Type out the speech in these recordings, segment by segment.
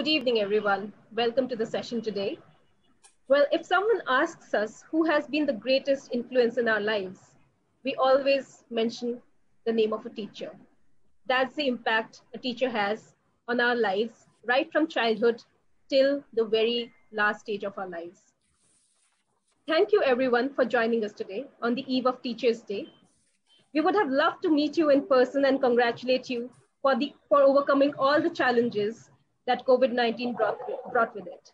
Good evening, everyone. Welcome to the session today. Well, if someone asks us who has been the greatest influence in our lives, we always mention the name of a teacher. That's the impact a teacher has on our lives, right from childhood till the very last stage of our lives. Thank you, everyone, for joining us today on the eve of Teachers' Day. We would have loved to meet you in person and congratulate you for overcoming all the challenges that COVID-19 brought with it.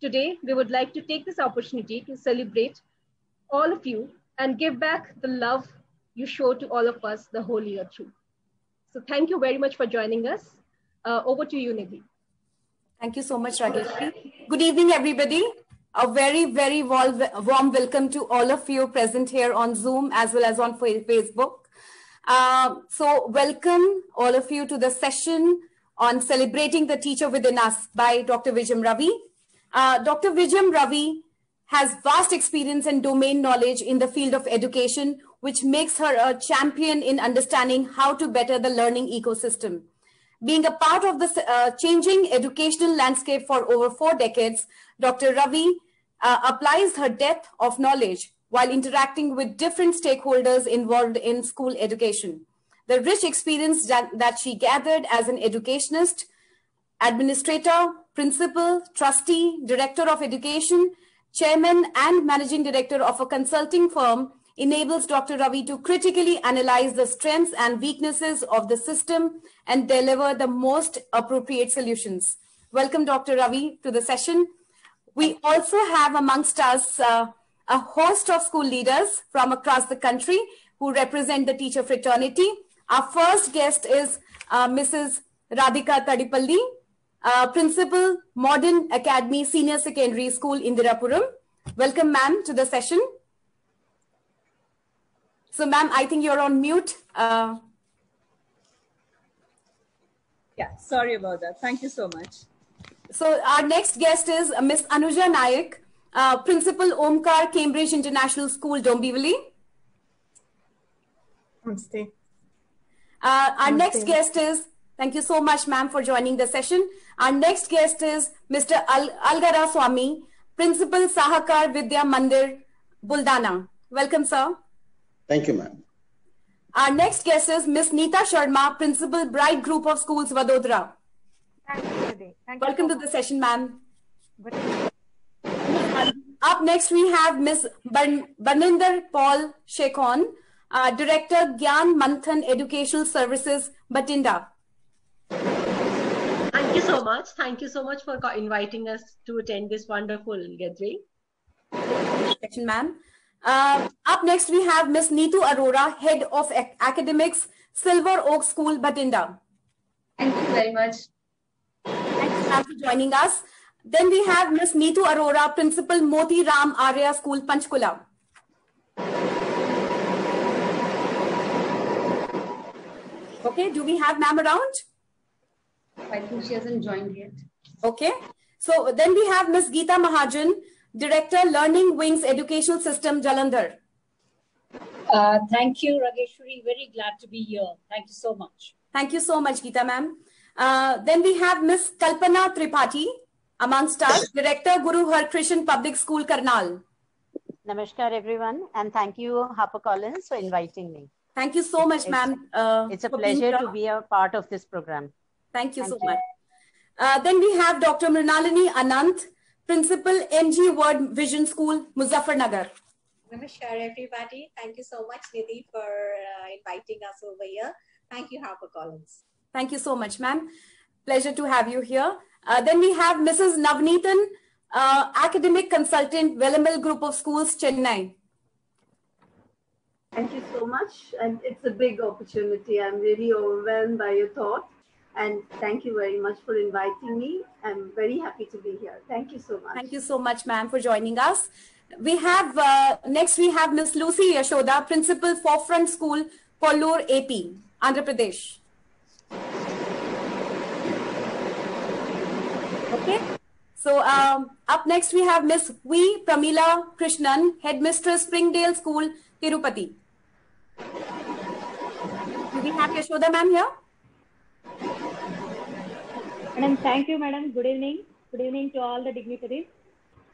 Today, we would like to take this opportunity to celebrate all of you and give back the love you show to all of us the whole year through. So thank you very much for joining us. Over to you, Nidhi. Thank you so much, Rajesh. Good evening, everybody. A very, very warm welcome to all of you present here on Zoom as well as on Facebook. So welcome all of you to the session on Celebrating the Teacher Within Us by Dr. Vijayam Ravi. Dr. Vijayam Ravi has vast experience and domain knowledge in the field of education, which makes her a champion in understanding how to better the learning ecosystem. Being a part of the changing educational landscape for over 4 decades, Dr. Ravi applies her depth of knowledge while interacting with different stakeholders involved in school education. The rich experience that she gathered as an educationist, administrator, principal, trustee, director of education, chairman, and managing director of a consulting firm enables Dr. Ravi to critically analyze the strengths and weaknesses of the system and deliver the most appropriate solutions. Welcome, Dr. Ravi, to the session. We also have amongst us a host of school leaders from across the country who represent the teacher fraternity. Our first guest is Mrs. Radhika Tadipalli, Principal, Modern Academy Senior Secondary School, Indirapuram. Welcome, ma'am, to the session. So, ma'am, I think you're on mute. Yeah, sorry about that. Thank you so much. So, our next guest is Miss Anuja Naik, Principal, Omkar Cambridge International School, Dombivli. Namaste. Our next guest is, thank you so much, ma'am, for joining the session. Our next guest is Mr. Algara Swami, Principal, Sahakar Vidya Mandir, Buldana. Welcome, sir. Thank you, ma'am. Our next guest is Miss Neeta Sharma, Principal, Bright Group of Schools, Vadodara. Thank you. Welcome to the session, ma'am. Up next, we have Miss Barninder Paul Shekhon, Director, Gyan Manthan Educational Services, Batinda. Thank you so much. Thank you so much for inviting us to attend this wonderful gathering. Section, ma'am. Up next, we have Miss Neetu Arora, Head of Academics, Silver Oak School, Batinda. Thank you very much. Thanks, ma'am, for joining us. Then we have Miss Neetu Arora, Principal, Moti Ram Arya School, Panchkula. Okay, do we have ma'am around? I think she hasn't joined yet. Okay, so then we have Miss Geeta Mahajan, Director, Learning Wings Educational System, Jalandhar. Thank you, Rageshwari. Very glad to be here. Thank you so much. Thank you so much, Geeta ma'am. Then we have Miss Kalpana Tripathi amongst us, Director, Guru Har Krishan Public School, Karnal. Namaskar, everyone, and thank you, HarperCollins, for inviting me. Thank you so much, ma'am. It's a pleasure to be a part of this program. Thank you so much. Then we have Dr. Mrinalini Anant, Principal, MG World Vision School, Muzaffarnagar. Namaskar, everybody. Thank you so much, Nidhi, for inviting us over here. Thank you, HarperCollins. Thank you so much, ma'am. Pleasure to have you here. Then we have Mrs. Navneetan, Academic Consultant, Vellamil Group of Schools, Chennai. Thank you so much. And it's a big opportunity. I'm really overwhelmed by your thought. And thank you very much for inviting me. I'm very happy to be here. Thank you so much. Thank you so much, ma'am, for joining us. We have, next we have Miss Lucy Yashoda, Principal, Forefront School, Kollur, AP, Andhra Pradesh. Okay. So up next we have Miss V. Pramila Krishnan, Headmistress, Springdale School, Tirupati. Do we have Yashoda ma'am here? Madam, thank you, madam. Good evening. Good evening to all the dignitaries.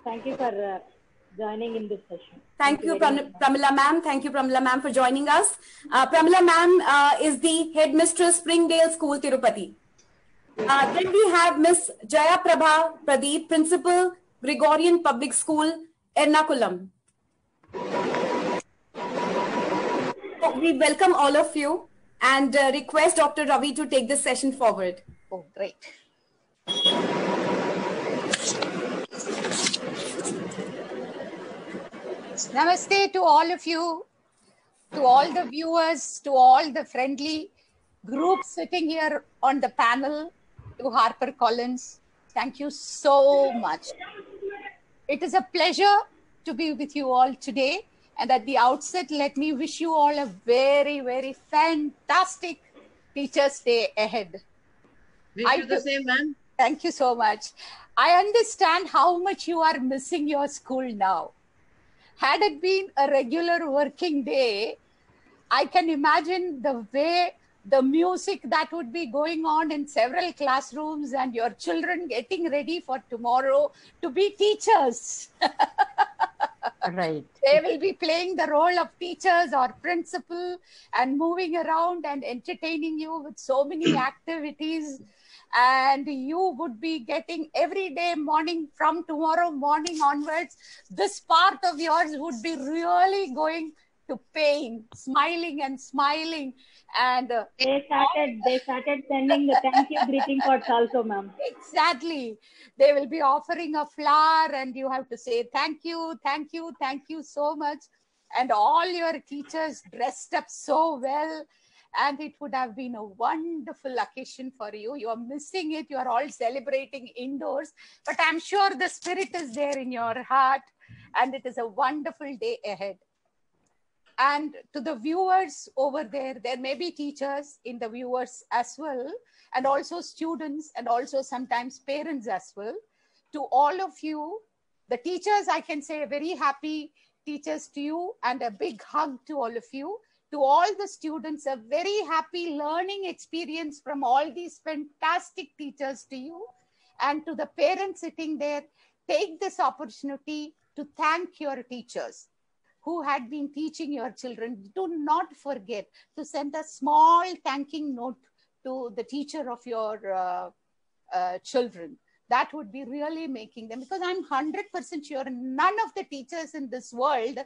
Thank you for joining in this session. Thank you, Pramila ma'am. Thank you, Pramila ma'am, for joining us. Pramila ma'am is the headmistress, Springdale School, Tirupati. Then we have Miss Jaya Prabha Pradeep, Principal, Gregorian Public School, Ernakulam. So we welcome all of you and request Dr. Ravi to take this session forward. Oh, great. Namaste to all of you, to all the viewers, to all the friendly groups sitting here on the panel, to HarperCollins. Thank you so much. It is a pleasure to be with you all today. And at the outset, let me wish you all a very, very fantastic Teachers' Day ahead. Wish you the same, ma'am. Thank you so much. I understand how much you are missing your school now. Had it been a regular working day, I can imagine the way the music that would be going on in several classrooms and your children getting ready for tomorrow to be teachers. Right. They will be playing the role of teachers or principal and moving around and entertaining you with so many activities. And you would be getting every day morning from tomorrow morning onwards, this part of yours would be really going to pain, smiling and smiling. And they started sending the thank you greeting cards also, ma'am. Exactly. They will be offering a flower and you have to say thank you, thank you, thank you so much. And all your teachers dressed up so well. And it would have been a wonderful occasion for you. You are missing it. You are all celebrating indoors. But I'm sure the spirit is there in your heart. And it is a wonderful day ahead. And to the viewers over there, there may be teachers in the viewers as well, and also students, and also sometimes parents as well. To all of you, the teachers, I can say a very happy teachers to you and a big hug to all of you. To all the students, a very happy learning experience from all these fantastic teachers to you. And to the parents sitting there, take this opportunity to thank your teachers who had been teaching your children. Do not forget to send a small thanking note to the teacher of your children. That would be really making them, because I'm 100% sure none of the teachers in this world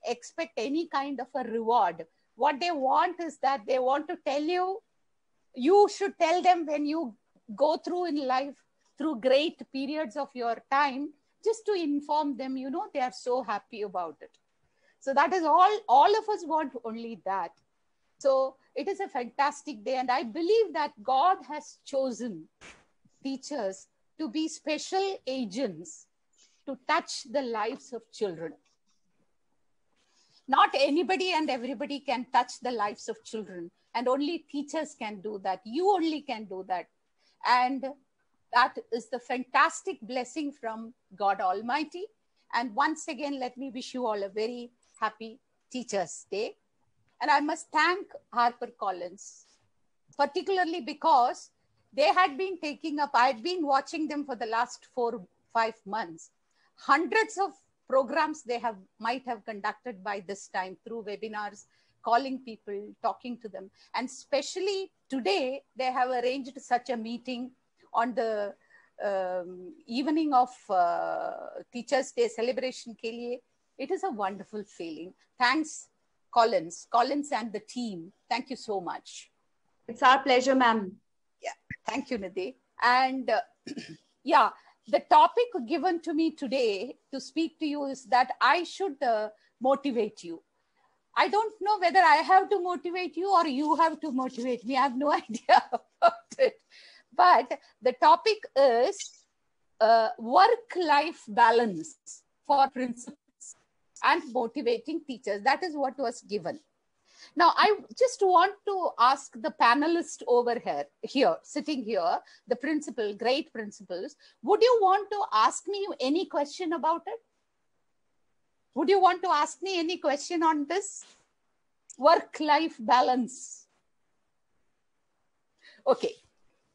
expect any kind of a reward. What they want is that they want to tell you, you should tell them when you go through in life, through great periods of your time, just to inform them, you know, they are so happy about it. So that is all of us want only that. So it is a fantastic day. And I believe that God has chosen teachers to be special agents to touch the lives of children. Not anybody and everybody can touch the lives of children. And only teachers can do that. You only can do that. And that is the fantastic blessing from God Almighty. And once again, let me wish you all a very happy Teachers' Day. And I must thank HarperCollins, particularly because they had been taking up, I had been watching them for the last 4-5 months. Hundreds of programs they might have conducted by this time through webinars, calling people, talking to them. And especially today, they have arranged such a meeting on the evening of Teachers' Day celebration ke liye. It is a wonderful feeling. Thanks, Collins and the team. Thank you so much. It's our pleasure, ma'am. Yeah, thank you, Nidhi. And yeah, the topic given to me today to speak to you is that I should motivate you. I don't know whether I have to motivate you or you have to motivate me. I have no idea about it. But the topic is work-life balance for principals and motivating teachers. That is what was given. Now, I just want to ask the panelists over here, sitting here, the principal, great principals, would you want to ask me any question about it? Would you want to ask me any question on this? Work-life balance. Okay.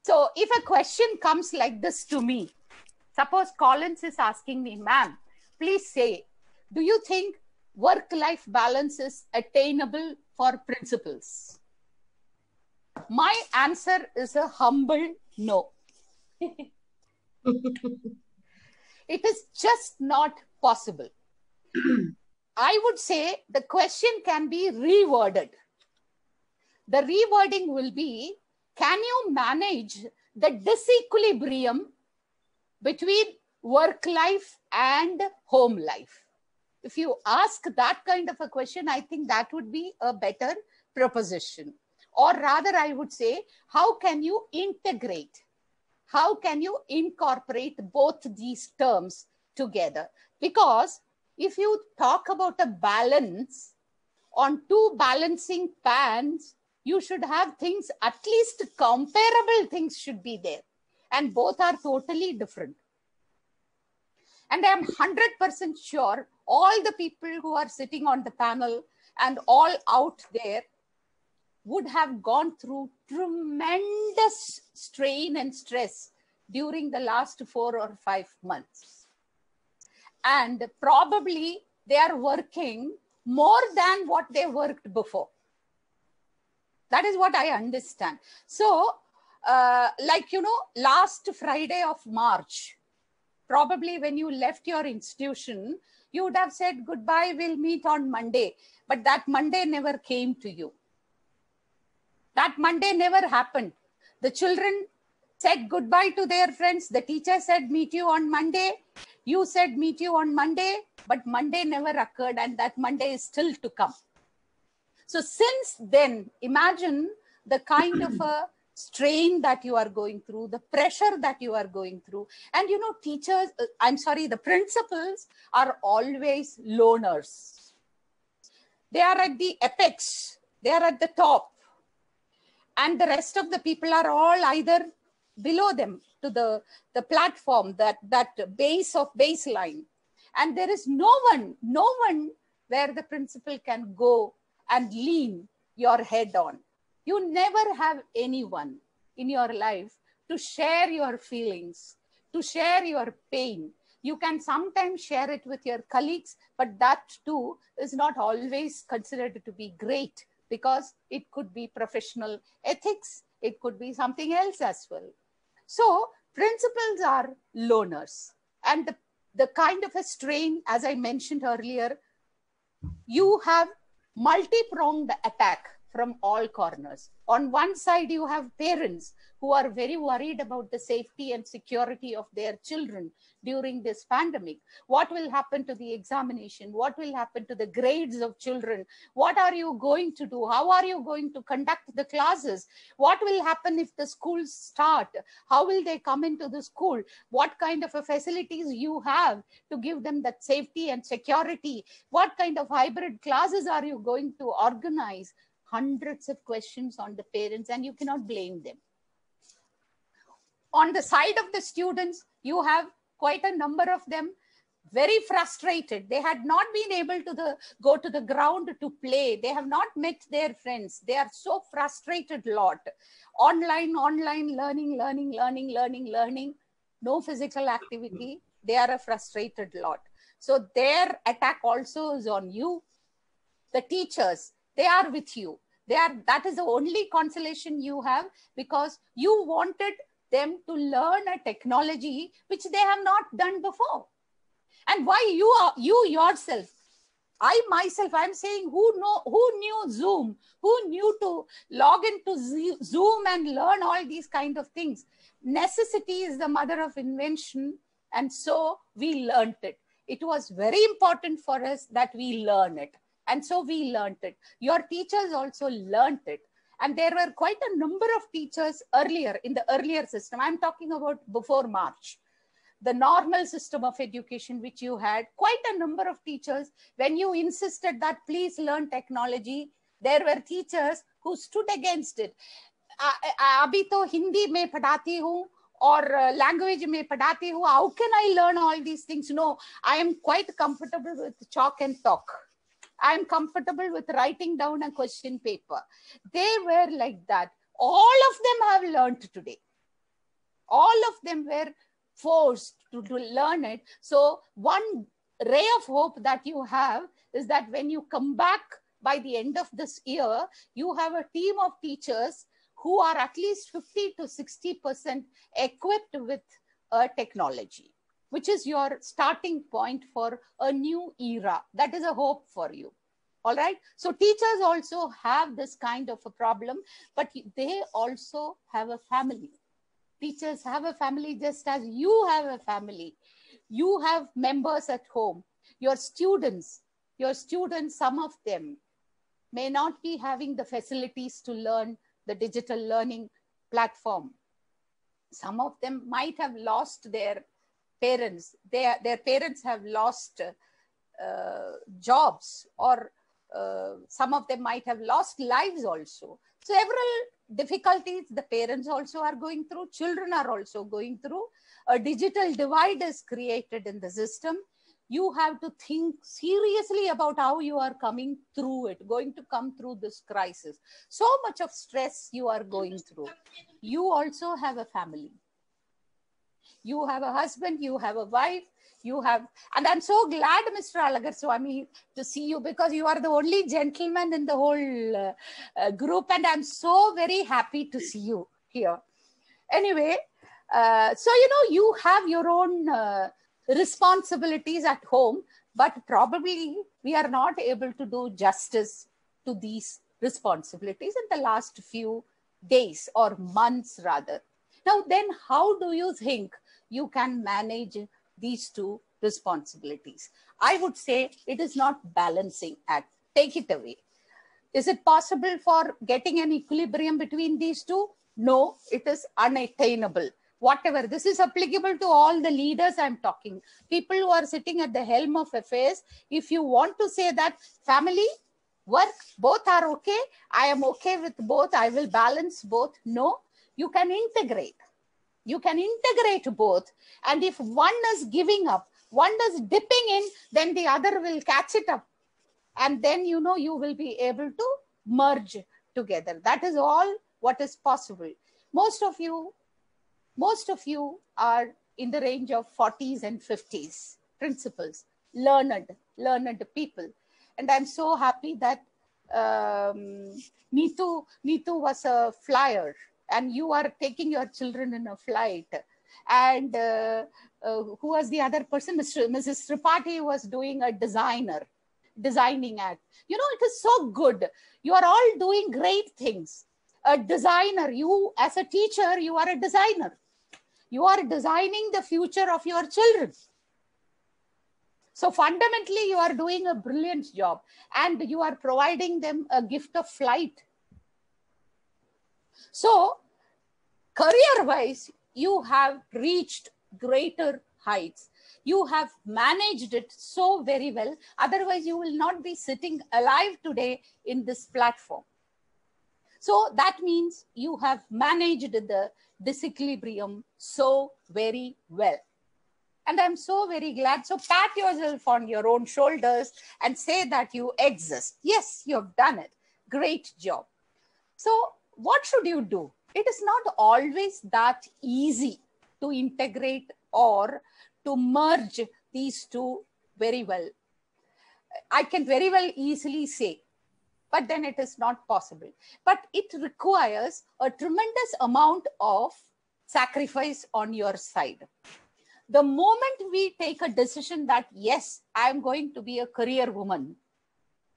So if a question comes like this to me, suppose Collins is asking me, ma'am, please say, do you think work-life balance is attainable for principals? My answer is a humble no. It is just not possible. I would say the question can be reworded. The rewording will be, can you manage the disequilibrium between work life and home life? If you ask that kind of a question, I think that would be a better proposition. Or rather, I would say, how can you integrate? How can you incorporate both these terms together? Because if you talk about a balance, on two balancing pans, you should have things, at least comparable things should be there. And both are totally different. And I'm 100% sure all the people who are sitting on the panel and all out there would have gone through tremendous strain and stress during the last 4 or 5 months. And probably they are working more than what they worked before. That is what I understand. So, last Friday of March, probably when you left your institution, you would have said, goodbye, we'll meet on Monday. But that Monday never came to you. That Monday never happened. The children said goodbye to their friends. The teacher said, meet you on Monday. You said, meet you on Monday. But Monday never occurred, and that Monday is still to come. So since then, imagine the kind of a strain that you are going through, the pressure that you are going through. And the principals are always loners. They are at the apex. They are at the top. And the rest of the people are all either below them to the platform, that base of baseline. And there is no one where the principal can go and lean your head on. You never have anyone in your life to share your feelings, to share your pain. You can sometimes share it with your colleagues, but that too is not always considered to be great, because it could be professional ethics, it could be something else as well. So principals are loners, and the kind of a strain, as I mentioned earlier, you have multi-pronged attack from all corners. On one side, you have parents who are very worried about the safety and security of their children during this pandemic. What will happen to the examination? What will happen to the grades of children? What are you going to do? How are you going to conduct the classes? What will happen if the schools start? How will they come into the school? What kind of a facilities you have to give them that safety and security? What kind of hybrid classes are you going to organize? Hundreds of questions on the parents, and you cannot blame them. On the side of the students, you have quite a number of them very frustrated. They had not been able to go to the ground to play. They have not met their friends. They are so frustrated lot. Online, learning. No physical activity. They are a frustrated lot. So their attack also is on you. The teachers, they are with you. That is the only consolation you have, because you wanted them to learn a technology which they have not done before. And why you yourself? I'm saying, who knew Zoom? Who knew to log into Zoom and learn all these kind of things? Necessity is the mother of invention. And so we learned it. It was very important for us that we learn it. And so we learned it. Your teachers also learned it. And there were quite a number of teachers in the earlier system. I'm talking about before March. The normal system of education which you had, quite a number of teachers, when you insisted that please learn technology, there were teachers who stood against it. Abhi to Hindi mein padhati hu, or language mein padhati hu. How can I learn all these things? No, I am quite comfortable with chalk and talk. I am comfortable with writing down a question paper. They were like that. All of them have learned today. All of them were forced to learn it. So one ray of hope that you have is that when you come back by the end of this year, you have a team of teachers who are at least 50 to 60% equipped with technology, which is your starting point for a new era. That is a hope for you. All right. So teachers also have this kind of a problem, but they also have a family. Teachers have a family just as you have a family. You have members at home. Your students, some of them may not be having the facilities to learn the digital learning platform. Some of them might have lost their parents. Their parents have lost jobs, or some of them might have lost lives also. Several difficulties the parents also are going through, children are also going through. A digital divide is created in the system. You have to think seriously about how you are coming through it, going to come through this crisis. So much of stress you are going through. You also have a family. You have a husband, you have a wife, you have, and I'm so glad, Mr. Alagar Swami, to see you, because you are the only gentleman in the whole group, and I'm so very happy to see you here. Anyway, so, you have your own responsibilities at home, but probably we are not able to do justice to these responsibilities in the last few days or months rather. Now, then how do you think you can manage these two responsibilities? I would say it is not balancing act. Take it away. Is it possible for getting an equilibrium between these two? No, it is unattainable. Whatever, this is applicable to all the leaders I'm talking. People who are sitting at the helm of affairs, if you want to say that family, work, both are okay, I am okay with both, I will balance both. No, you can integrate. You can integrate both. And if one is giving up, one is dipping in, then the other will catch it up. And then, you will be able to merge together. That is all what is possible. Most of you are in the range of 40s and 50s, principals, learned people. And I'm so happy that Neetu was a flyer, and you are taking your children in a flight. And who was the other person? Mrs. Tripathi was doing a designing act. It is so good. You are all doing great things. A designer, you as a teacher, you are a designer. You are designing the future of your children. So fundamentally, you are doing a brilliant job, and you are providing them a gift of flight. So career-wise, you have reached greater heights. You have managed it so very well. Otherwise, you will not be sitting alive today in this platform. So that means you have managed the disequilibrium so very well. And I'm so very glad. So pat yourself on your own shoulders and say that you exist. Yes, you have done it. Great job. So what should you do? It is not always that easy to integrate or to merge these two very well. I can very well easily say, but then it is not possible. But it requires a tremendous amount of sacrifice on your side. The moment we take a decision that, yes, I'm going to be a career woman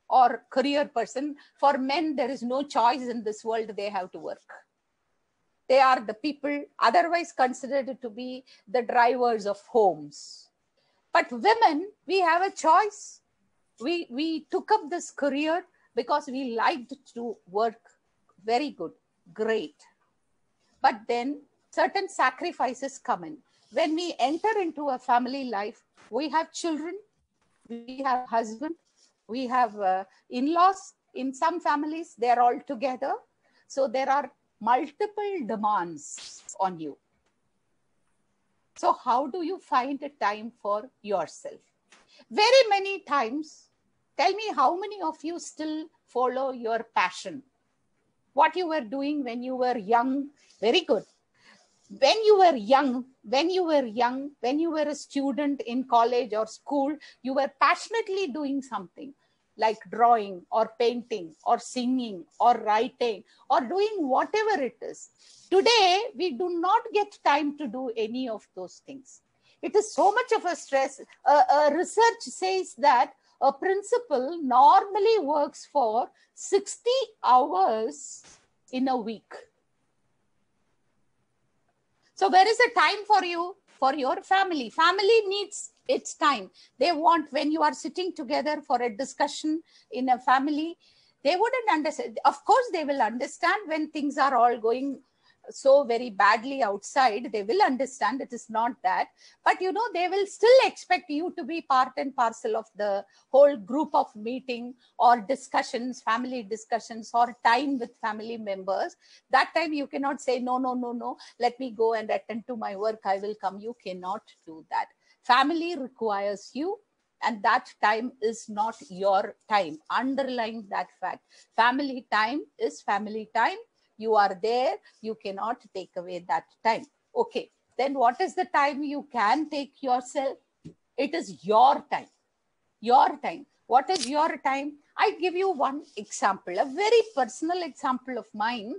or career person, for men, there is no choice in this world, they have to work. They are the people otherwise considered to be the drivers of homes. But women, we have a choice. We took up this career because we liked to work. Very good, great. But then certain sacrifices come in. When we enter into a family life, we have children, we have husband, we have in-laws. In some families, they are all together. So there are multiple demands on you. So how do you find a time for yourself? Very many times, tell me how many of you still follow your passion? What you were doing when you were young, very good. when you were young, when you were a student in college or school, you were passionately doing something like drawing or painting or singing or writing or doing whatever it is. Today, we do not get time to do any of those things. It is so much of a stress. Research says that a principal normally works for 60 hours in a week. So where is the time for you, for your family? Family needs its time. They want, when you are sitting together for a discussion in a family, they wouldn't understand. Of course, they will understand when things are all going so very badly outside. They will understand, it is not that. But you know, they will still expect you to be part and parcel of the whole group of meeting or discussions, family discussions, or time with family members. That time you cannot say, no, let me go and attend to my work, I will come. You cannot do that. Family requires you, and that time is not your time. Underline that fact. Family time is family time. You are there, you cannot take away that time. Okay, then what is the time you can take yourself? It is your time. Your time. What is your time? I give you one example, a very personal example of mine,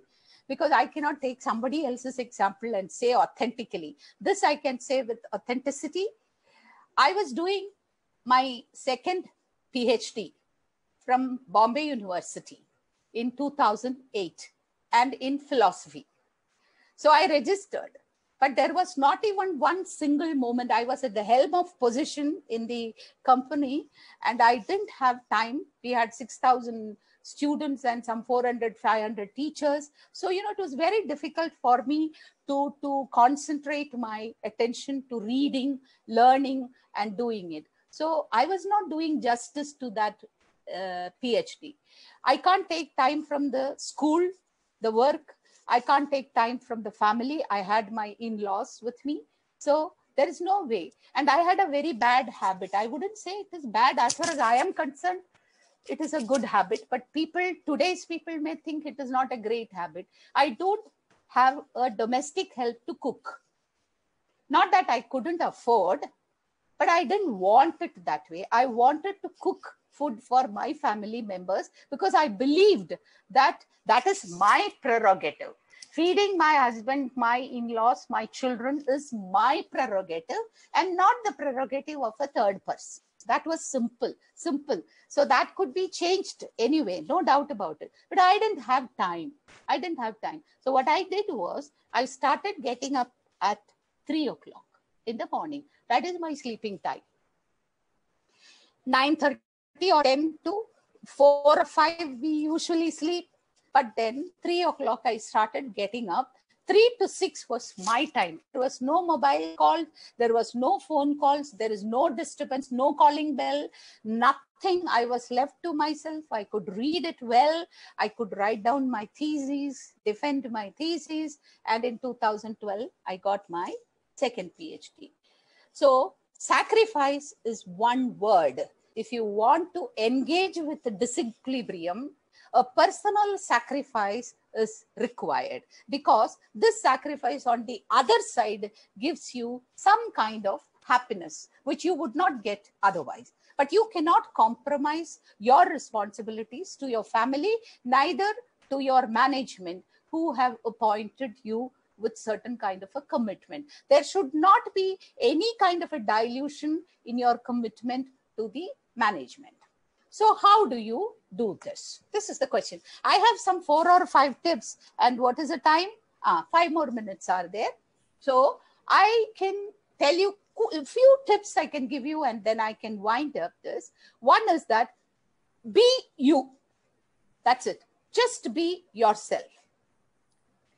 because I cannot take somebody else's example and say authentically. This I can say with authenticity. I was doing my second PhD from Bombay University in 2008. And in philosophy. So I registered, but there was not even one single moment. I was at the helm of position in the company and I didn't have time. We had 6,000 students and some 400, 500 teachers. So, you know, it was very difficult for me to concentrate my attention to reading, learning, and doing it. So I was not doing justice to that PhD. I can't take time from the school, the work. I can't take time from the family. I had my in-laws with me. So there is no way. And I had a very bad habit. I wouldn't say it is bad. As far as I am concerned, it is a good habit. But today's people may think it is not a great habit. I don't have a domestic help to cook. Not that I couldn't afford, but I didn't want it that way. I wanted to cook food for my family members because I believed that that is my prerogative. Feeding my husband, my in-laws, my children is my prerogative and not the prerogative of a third person. That was simple. So that could be changed anyway, no doubt about it. But I didn't have time. So what I did was I started getting up at 3 o'clock in the morning. That is my sleeping time. 9:30 or 10 to 4 or 5 we usually sleep. But then 3 o'clock I started getting up. 3 to 6 was my time. There was no mobile call. There was no phone calls. There is no disturbance, no calling bell, nothing. I was left to myself. I could read it well. I could write down my theses, defend my theses. And in 2012, I got my second PhD. So sacrifice is one word. If you want to engage with the disequilibrium, a personal sacrifice is required because this sacrifice on the other side gives you some kind of happiness, which you would not get otherwise. But you cannot compromise your responsibilities to your family, neither to your management who have appointed you with certain kind of a commitment. There should not be any kind of a dilution in your commitment to the management. So how do you do this? This is the question. I have some 4 or 5 tips. And what is the time? 5 more minutes are there. So I can tell you a few tips I can give you and then I can wind up this. One is that be you. That's it. Just be yourself.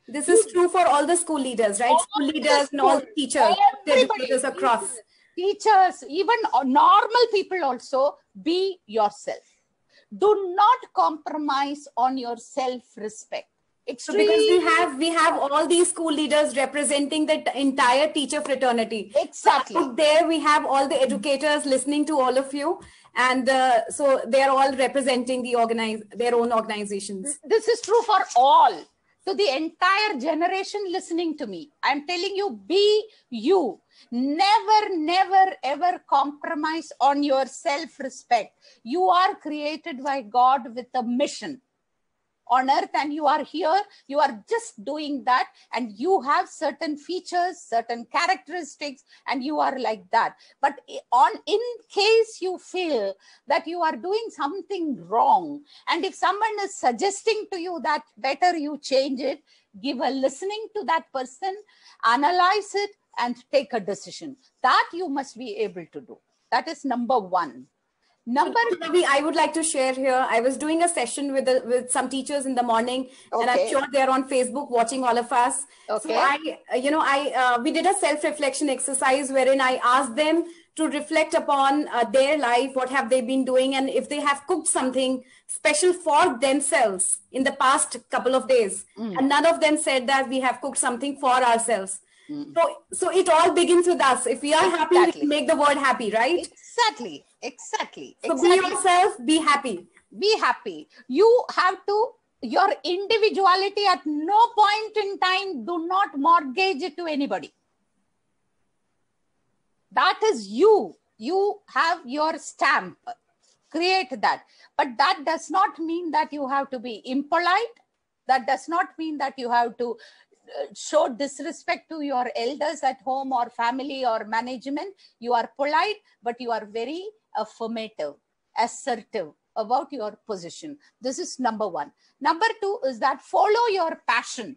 This is true for all the school leaders, right? School leaders and all the teachers, educators across. Teachers, even normal people also, be yourself. Do not compromise on your self-respect. So because we have all these school leaders representing the entire teacher fraternity. Exactly. So out there we have all the educators listening to all of you, and so they're all representing their own organizations. This is true for all. To the entire generation listening to me, I'm telling you, be you. Never, never, ever compromise on your self-respect. You are created by God with a mission on earth, and you are here, you are just doing that, and you have certain features, certain characteristics, and you are like that. But in case you feel that you are doing something wrong, and if someone is suggesting to you that better you change it, give a listening to that person, analyze it, and take a decision. That you must be able to do. That is number one. Maybe I would like to share here. I was doing a session with some teachers in the morning, and I'm sure they're on Facebook watching all of us. So we did a self-reflection exercise wherein I asked them to reflect upon their life, what have they been doing, and if they have cooked something special for themselves in the past couple of days. And none of them said that we have cooked something for ourselves. So it all begins with us. If we are happy, we make the world happy, right? Exactly. So be yourself, be happy. Be happy. You have to, your individuality at no point in time, do not mortgage it to anybody. That is you. You have your stamp. Create that. But that does not mean that you have to be impolite. That does not mean that you have to show disrespect to your elders at home or family or management. You are polite, but you are very affirmative, assertive about your position. This is number one. Number two is that follow your passion.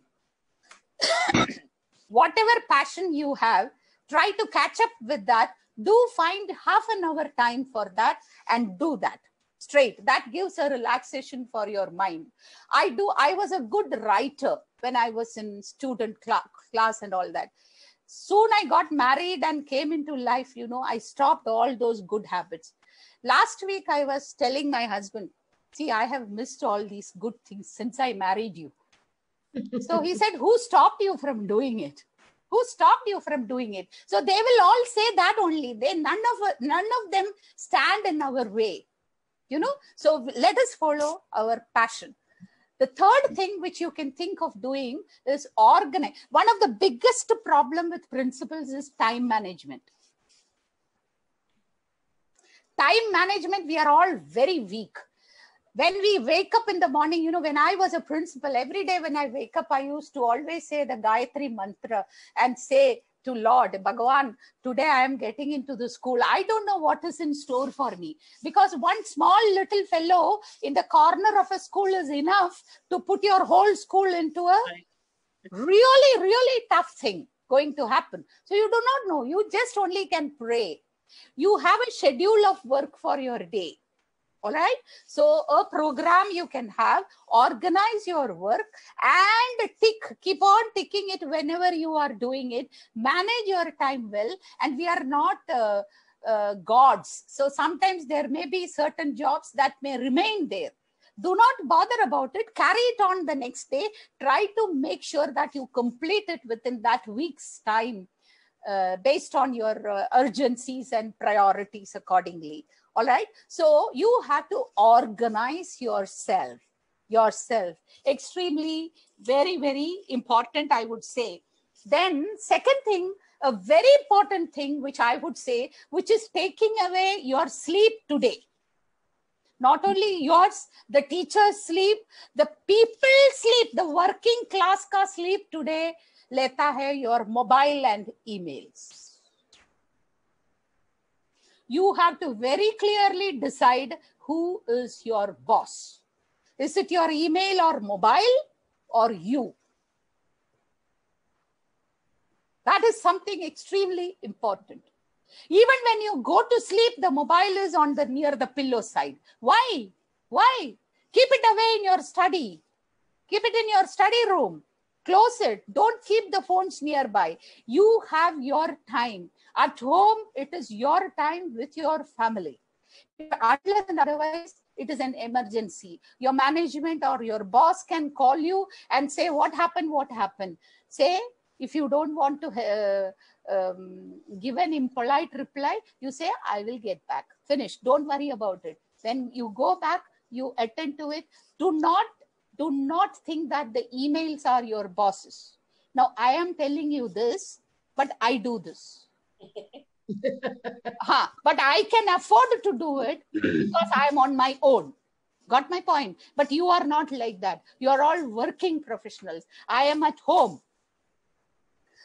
Whatever passion you have, try to catch up with that. Do find half an hour time for that and do that straight. That gives a relaxation for your mind. I was a good writer when I was in student class and all that. Soon I got married and came into life, I stopped all those good habits. Last week I was telling my husband, see, I have missed all these good things since I married you. So he said, who stopped you from doing it? Who stopped you from doing it? So they will all say that only. None of them stand in our way. So let us follow our passion. The third thing which you can think of doing is organize. One of the biggest problem with principals is time management. Time management, we are all very weak. When we wake up in the morning, when I was a principal, every day when I wake up, I used to always say the Gayatri mantra and say to Lord, Bhagavan, today I am getting into the school. I don't know what is in store for me, because one small little fellow in the corner of a school is enough to put your whole school into a really, really tough thing going to happen. So you do not know. You just only can pray. You have a schedule of work for your day. All right. So a program you can have, organize your work and keep on ticking it whenever you are doing it. Manage your time well. And we are not gods. So sometimes there may be certain jobs that may remain there. Do not bother about it. Carry it on the next day. Try to make sure that you complete it within that week's time based on your urgencies and priorities accordingly. All right. So you have to organize yourself. Extremely, very, very important, I would say. Then second thing, a very important thing, which I would say, which is taking away your sleep today. Not only yours, the teachers sleep, the people sleep, the working class ka sleep today leta hai your mobile and emails. You have to very clearly decide who is your boss. Is it your email or mobile or you? That is something extremely important. Even when you go to sleep, the mobile is on near the pillow side. Why? Keep it away in your study. Keep it in your study room. Close it. Don't keep the phones nearby. You have your time. At home, it is your time with your family. Unless and otherwise, it is an emergency. Your management or your boss can call you and say, what happened? Say, if you don't want to give an impolite reply, you say, I will get back. Finish. Don't worry about it. Then you go back, you attend to it. Do not Do not think that the emails are your bosses. Now, I am telling you this, but I do this. But I can afford to do it because I'm on my own. Got my point? But you are not like that. You are all working professionals. I am at home.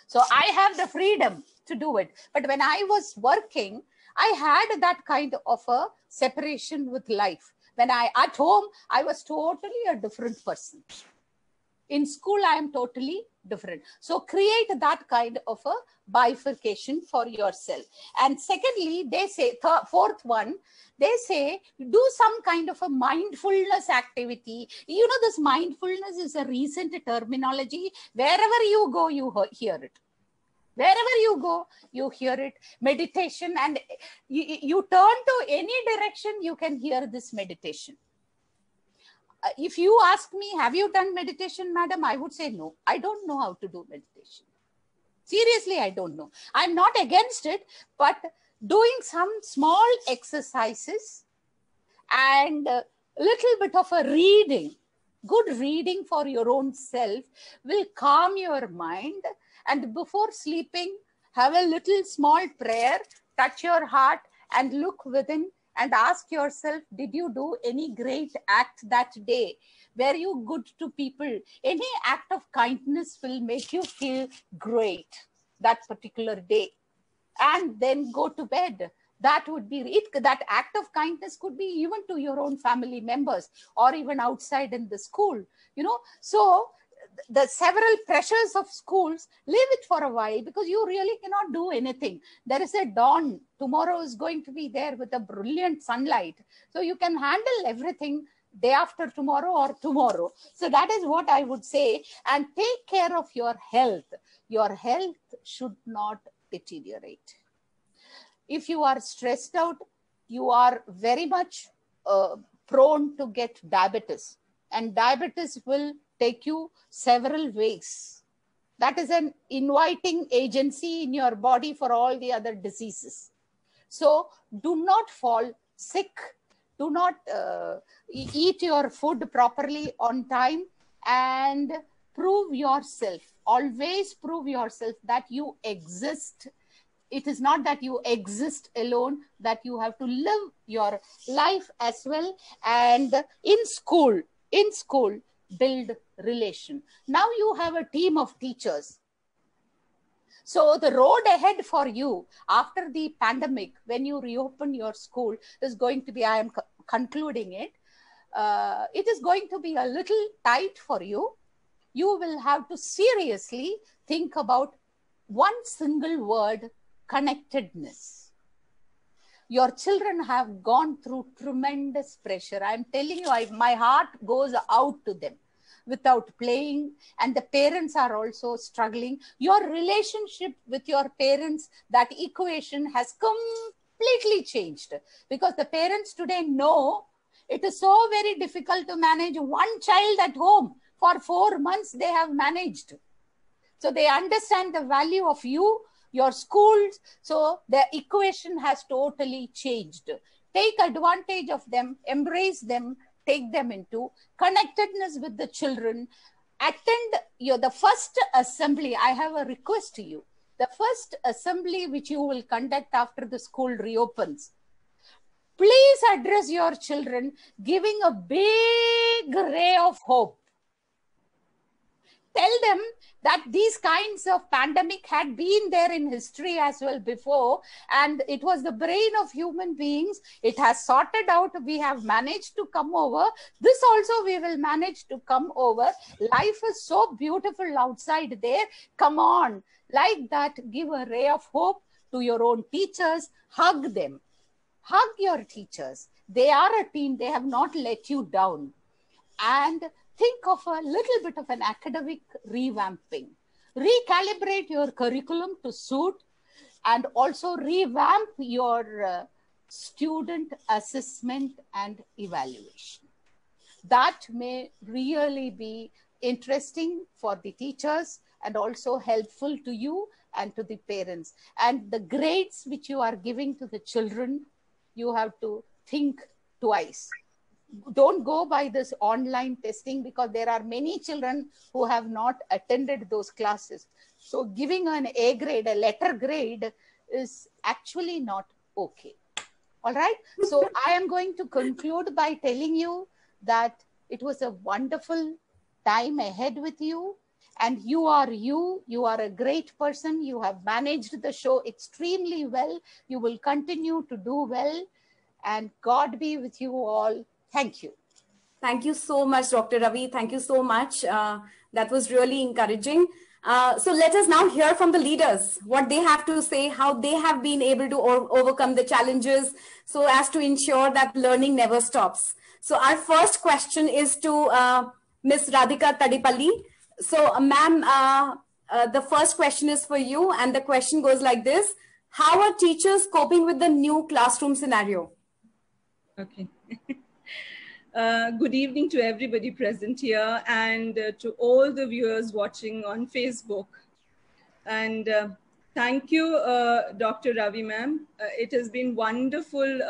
So I have the freedom to do it. But when I was working, I had that kind of a separation with life. When at home, I was totally a different person. In school, I am totally different. So create that kind of a bifurcation for yourself. And secondly, they say, fourth one, they say, do some kind of a mindfulness activity. You know, this mindfulness is a recent terminology. Wherever you go, you hear it. Wherever you go, you hear it. Meditation, and you turn to any direction, you can hear this meditation. If you ask me, have you done meditation, madam? I would say no. I don't know how to do meditation. Seriously, I don't know. I'm not against it, but doing some small exercises and a little bit of a reading, good reading for your own self will calm your mind. And before sleeping, have a little small prayer, touch your heart and look within and ask yourself, did you do any great act that day? Were you good to people? Any act of kindness will make you feel great that particular day. And then go to bed. That would be it. That act of kindness could be even to your own family members or even outside in the school. You know, so the several pressures of schools, leave it for a while because you really cannot do anything. There is a dawn. Tomorrow is going to be there with a brilliant sunlight. So you can handle everything day after tomorrow or tomorrow. So that is what I would say. And take care of your health. Your health should not deteriorate. If you are stressed out, you are very much prone to get diabetes. And diabetes will take you several ways. That is an inviting agency in your body for all the other diseases. So do not fall sick. Do not eat your food properly on time and prove yourself. Always prove yourself that you exist. It is not that you exist alone, that you have to live your life as well. And in school, build relation. Now you have a team of teachers. So the road ahead for you after the pandemic, when you reopen your school, is going to be, I am concluding it, it is going to be a little tight for you. You will have to seriously think about one single word, connectedness. Your children have gone through tremendous pressure. I'm telling you, my heart goes out to them without playing, and the parents are also struggling. Your relationship with your parents, that equation has completely changed because the parents today know it is so very difficult to manage one child at home. For 4 months, they have managed. So they understand the value of you, your schools. So the equation has totally changed. Take advantage of them, embrace them, take them into connectedness with the children. Attend the first assembly. I have a request to you. The first assembly which you will conduct after the school reopens, please address your children, giving a big ray of hope. Tell them that these kinds of pandemic had been there in history as well before, and it was the brain of human beings. It has sorted out. We have managed to come over. This also we will manage to come over. Life is so beautiful outside there. Come on, like that, give a ray of hope to your own teachers. Hug them. Hug your teachers. They are a team. They have not let you down. And think of a little bit of an academic revamping. Recalibrate your curriculum to suit, and also revamp your student assessment and evaluation. That may really be interesting for the teachers and also helpful to you and to the parents. And the grades which you are giving to the children, you have to think twice. don't go by this online testing, because there are many children who have not attended those classes. So giving an A grade, a letter grade, is actually not okay. All right. So I am going to conclude by telling you that it was a wonderful time ahead with you. And you are a great person. You have managed the show extremely well. You will continue to do well. And God be with you all. Thank you. Thank you so much, Dr. Ravi. Thank you so much. That was really encouraging. So let us now hear from the leaders, what they have to say, how they have been able to overcome the challenges so as to ensure that learning never stops. So our first question is to Ms. Radhika Tadipalli. So ma'am, the first question is for you, and the question goes like this: how are teachers coping with the new classroom scenario? Okay. Good evening to everybody present here, and to all the viewers watching on Facebook. And thank you, Dr. Ravi ma'am. It has been wonderful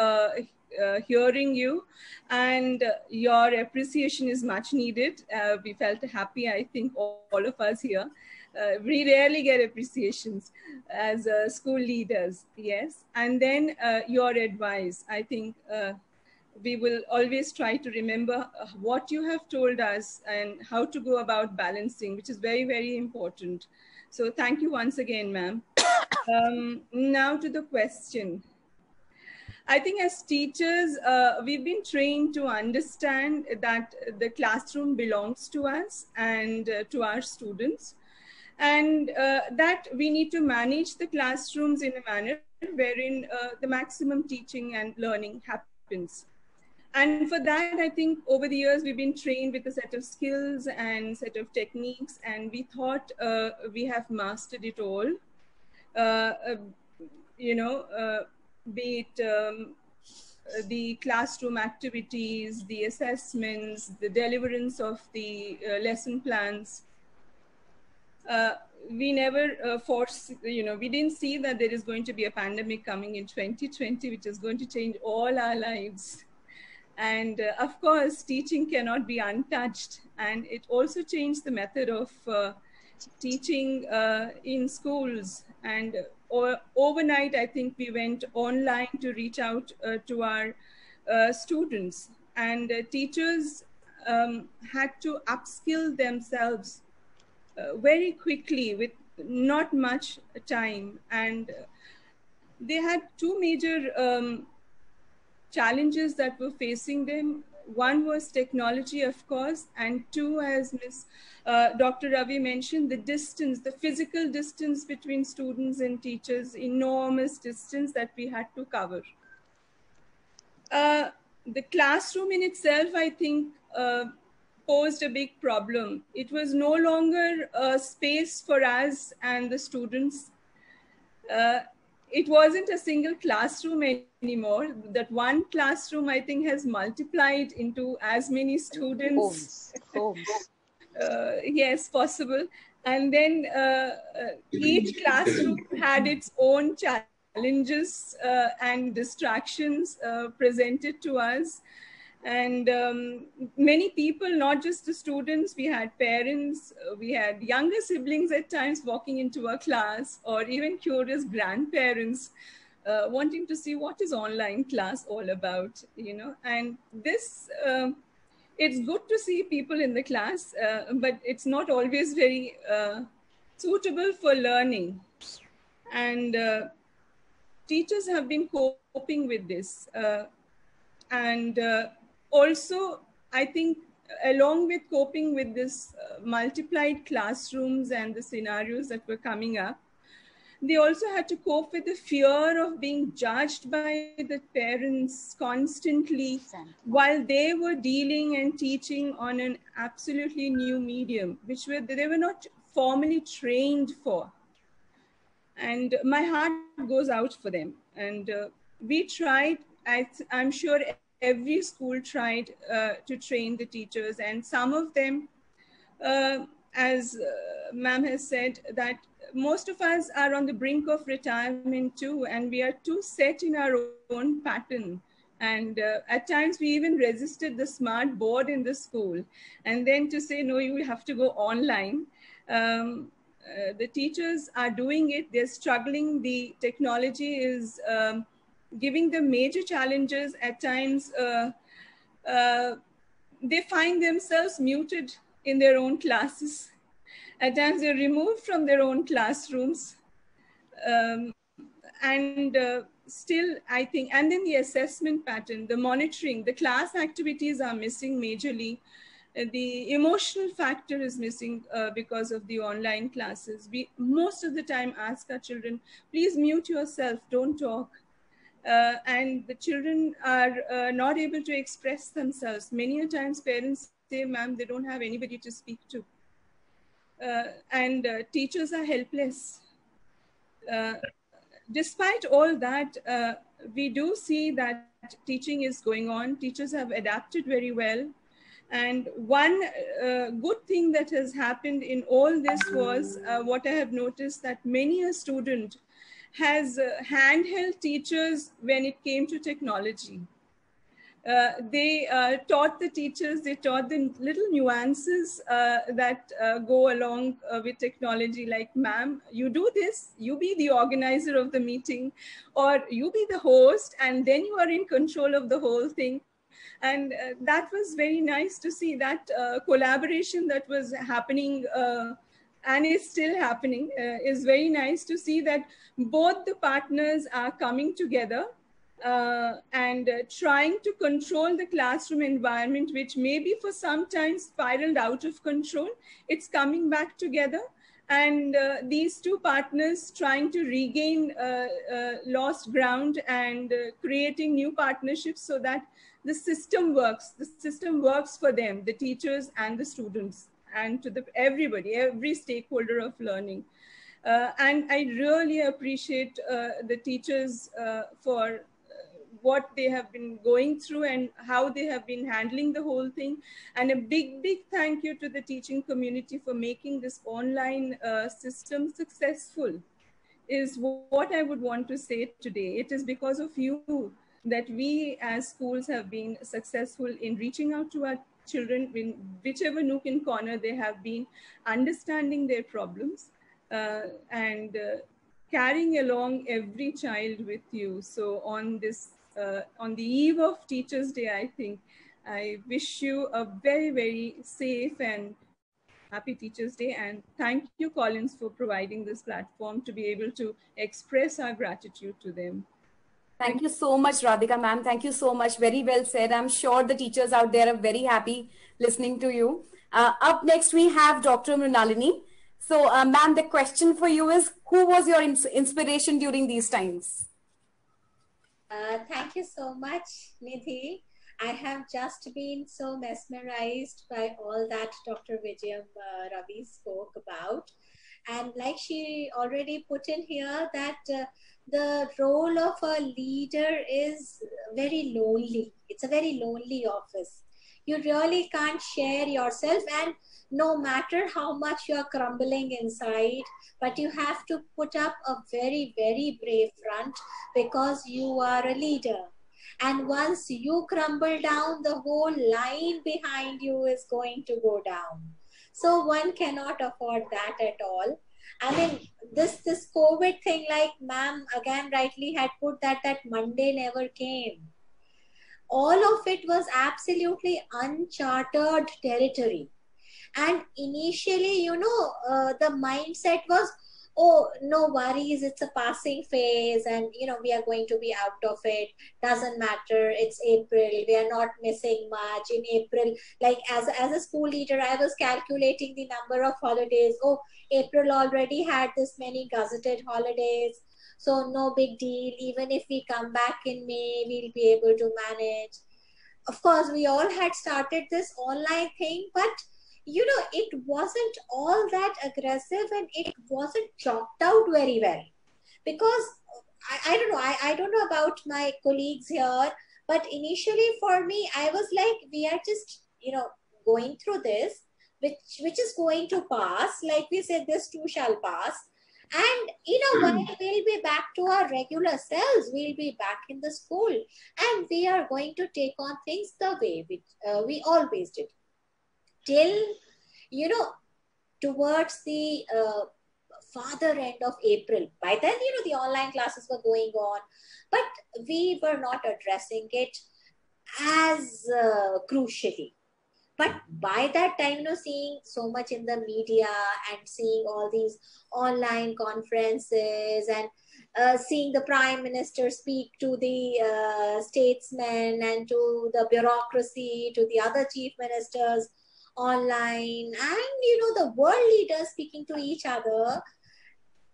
hearing you, and your appreciation is much needed. We felt happy, I think, all of us here. We rarely get appreciations as school leaders, yes. And then your advice, I think, we will always try to remember what you have told us and how to go about balancing, which is very, very important. So thank you once again, ma'am. Now to the question. I think as teachers, we've been trained to understand that the classroom belongs to us and to our students, and that we need to manage the classrooms in a manner wherein the maximum teaching and learning happens. And for that, I think over the years, we've been trained with a set of skills and set of techniques, and we thought we have mastered it all. Be it the classroom activities, the assessments, the deliverance of the lesson plans. We never we didn't see that there is going to be a pandemic coming in 2020, which is going to change all our lives. And of course, teaching cannot be untouched. And it also changed the method of teaching in schools. And overnight, I think we went online to reach out to our students. And teachers had to upskill themselves very quickly with not much time. And they had two major challenges that were facing them. One was technology, of course, and two, as Ms. Dr. Ravi mentioned, the distance, the physical distance between students and teachers, enormous distance that we had to cover. The classroom in itself, I think, posed a big problem. It was no longer a space for us and the students. It wasn't a single classroom anymore. That one classroom, I think, has multiplied into as many students. Homes. Yes, possible. And then each classroom had its own challenges and distractions presented to us. And many people, not just the students, we had parents, we had younger siblings at times walking into a class, or even curious grandparents wanting to see what is online class all about, And this, it's good to see people in the class, but it's not always very suitable for learning. And teachers have been coping with this. Also, I think, along with coping with this multiplied classrooms and the scenarios that were coming up, they also had to cope with the fear of being judged by the parents constantly while they were dealing and teaching on an absolutely new medium, which they were not formally trained for. And my heart goes out for them. And we tried, I'm sure every school tried to train the teachers, and some of them, as ma'am has said, that most of us are on the brink of retirement too, and we are too set in our own pattern And at times we even resisted the smart board in the school. And then to say, no, you have to go online. The teachers are doing it. They're struggling. The technology is giving them major challenges. At times, they find themselves muted in their own classes. At times, they're removed from their own classrooms. Still, I think, and then the assessment pattern, the monitoring, the class activities are missing majorly. The emotional factor is missing because of the online classes. We most of the time ask our children, please mute yourself, don't talk. And the children are not able to express themselves. Many a times parents say, ma'am, they don't have anybody to speak to. Teachers are helpless. Despite all that, we do see that teaching is going on. Teachers have adapted very well. And one good thing that has happened in all this was what I have noticed, that many a student has handheld teachers when it came to technology. They taught the teachers, they taught the little nuances that go along with technology, like, ma'am, you do this, you be the organizer of the meeting, or you be the host, and then you are in control of the whole thing. And that was very nice to see, that collaboration that was happening and is still happening. Is very nice to see that both the partners are coming together and trying to control the classroom environment, which maybe for some time spiraled out of control. It's coming back together. And these two partners trying to regain lost ground and creating new partnerships so that the system works. The system works for them, the teachers and the students, and to everybody, every stakeholder of learning. And I really appreciate the teachers for what they have been going through and how they have been handling the whole thing. And a big, big thank you to the teaching community for making this online system successful, is what I would want to say today. It is because of you that we as schools have been successful in reaching out to our children in whichever nook and corner they have been, understanding their problems and carrying along every child with you. So on this, on the eve of Teachers' Day, I think, I wish you a very, very safe and happy Teachers' Day. And thank you, Collins, for providing this platform to be able to express our gratitude to them. Thank you so much, Radhika ma'am. Thank you so much. Very well said. I'm sure the teachers out there are very happy listening to you. Up next, we have Dr. Mrinalini. So, ma'am, the question for you is, who was your inspiration during these times? Thank you so much, Nidhi. I have just been so mesmerized by all that Dr. Vijayam Ravi spoke about. And like she already put in here, that the role of a leader is very lonely. It's a very lonely office. You really can't share yourself, and no matter how much you're crumbling inside, but you have to put up a very, very brave front because you are a leader. And once you crumble down, the whole line behind you is going to go down. So one cannot afford that at all. I mean, this COVID thing, like ma'am again rightly had put, that Monday never came. All of it was absolutely uncharted territory. And initially, you know, the mindset was, oh, no worries, it's a passing phase, and you know, we are going to be out of it, doesn't matter, it's April, we are not missing much in April. Like as a school leader, I was calculating the number of holidays. Oh, April already had this many gazetted holidays, so no big deal. Even if we come back in May, we'll be able to manage. Of course, we all had started this online thing, but you know, it wasn't all that aggressive and it wasn't chalked out very well. Because I don't know, I don't know about my colleagues here, but initially for me, I was like, we are just, you know, going through this, which is going to pass. Like we said, this too shall pass. And in a while, we'll be back to our regular selves. We'll be back in the school, and we are going to take on things the way we always did. Till, towards the farther end of April. By then, the online classes were going on, but we were not addressing it as crucially. But by that time, seeing so much in the media and seeing all these online conferences and seeing the Prime Minister speak to the statesmen and to the bureaucracy, to the other chief ministers online, and the world leaders speaking to each other,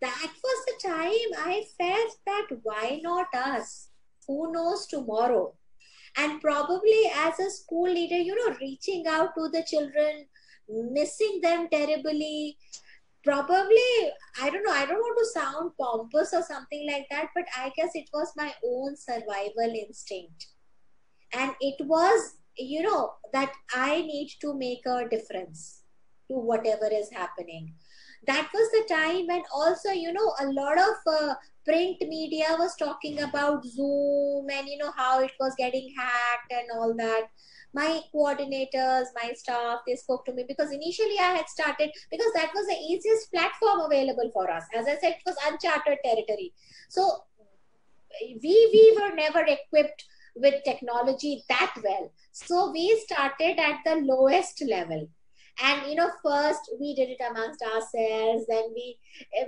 that was the time I felt that why not us? Who knows tomorrow? And probably as a school leader, reaching out to the children, missing them terribly, probably, I don't know, I don't want to sound pompous or something like that, but I guess it was my own survival instinct. And it was, that I need to make a difference to whatever is happening. That was the time when also, a lot of print media was talking about Zoom and, how it was getting hacked and all that. My coordinators, my staff, they spoke to me because initially I had started, because that was the easiest platform available for us. As I said, it was uncharted territory. So we were never equipped with technology that well. So we started at the lowest level. And, first we did it amongst ourselves. Then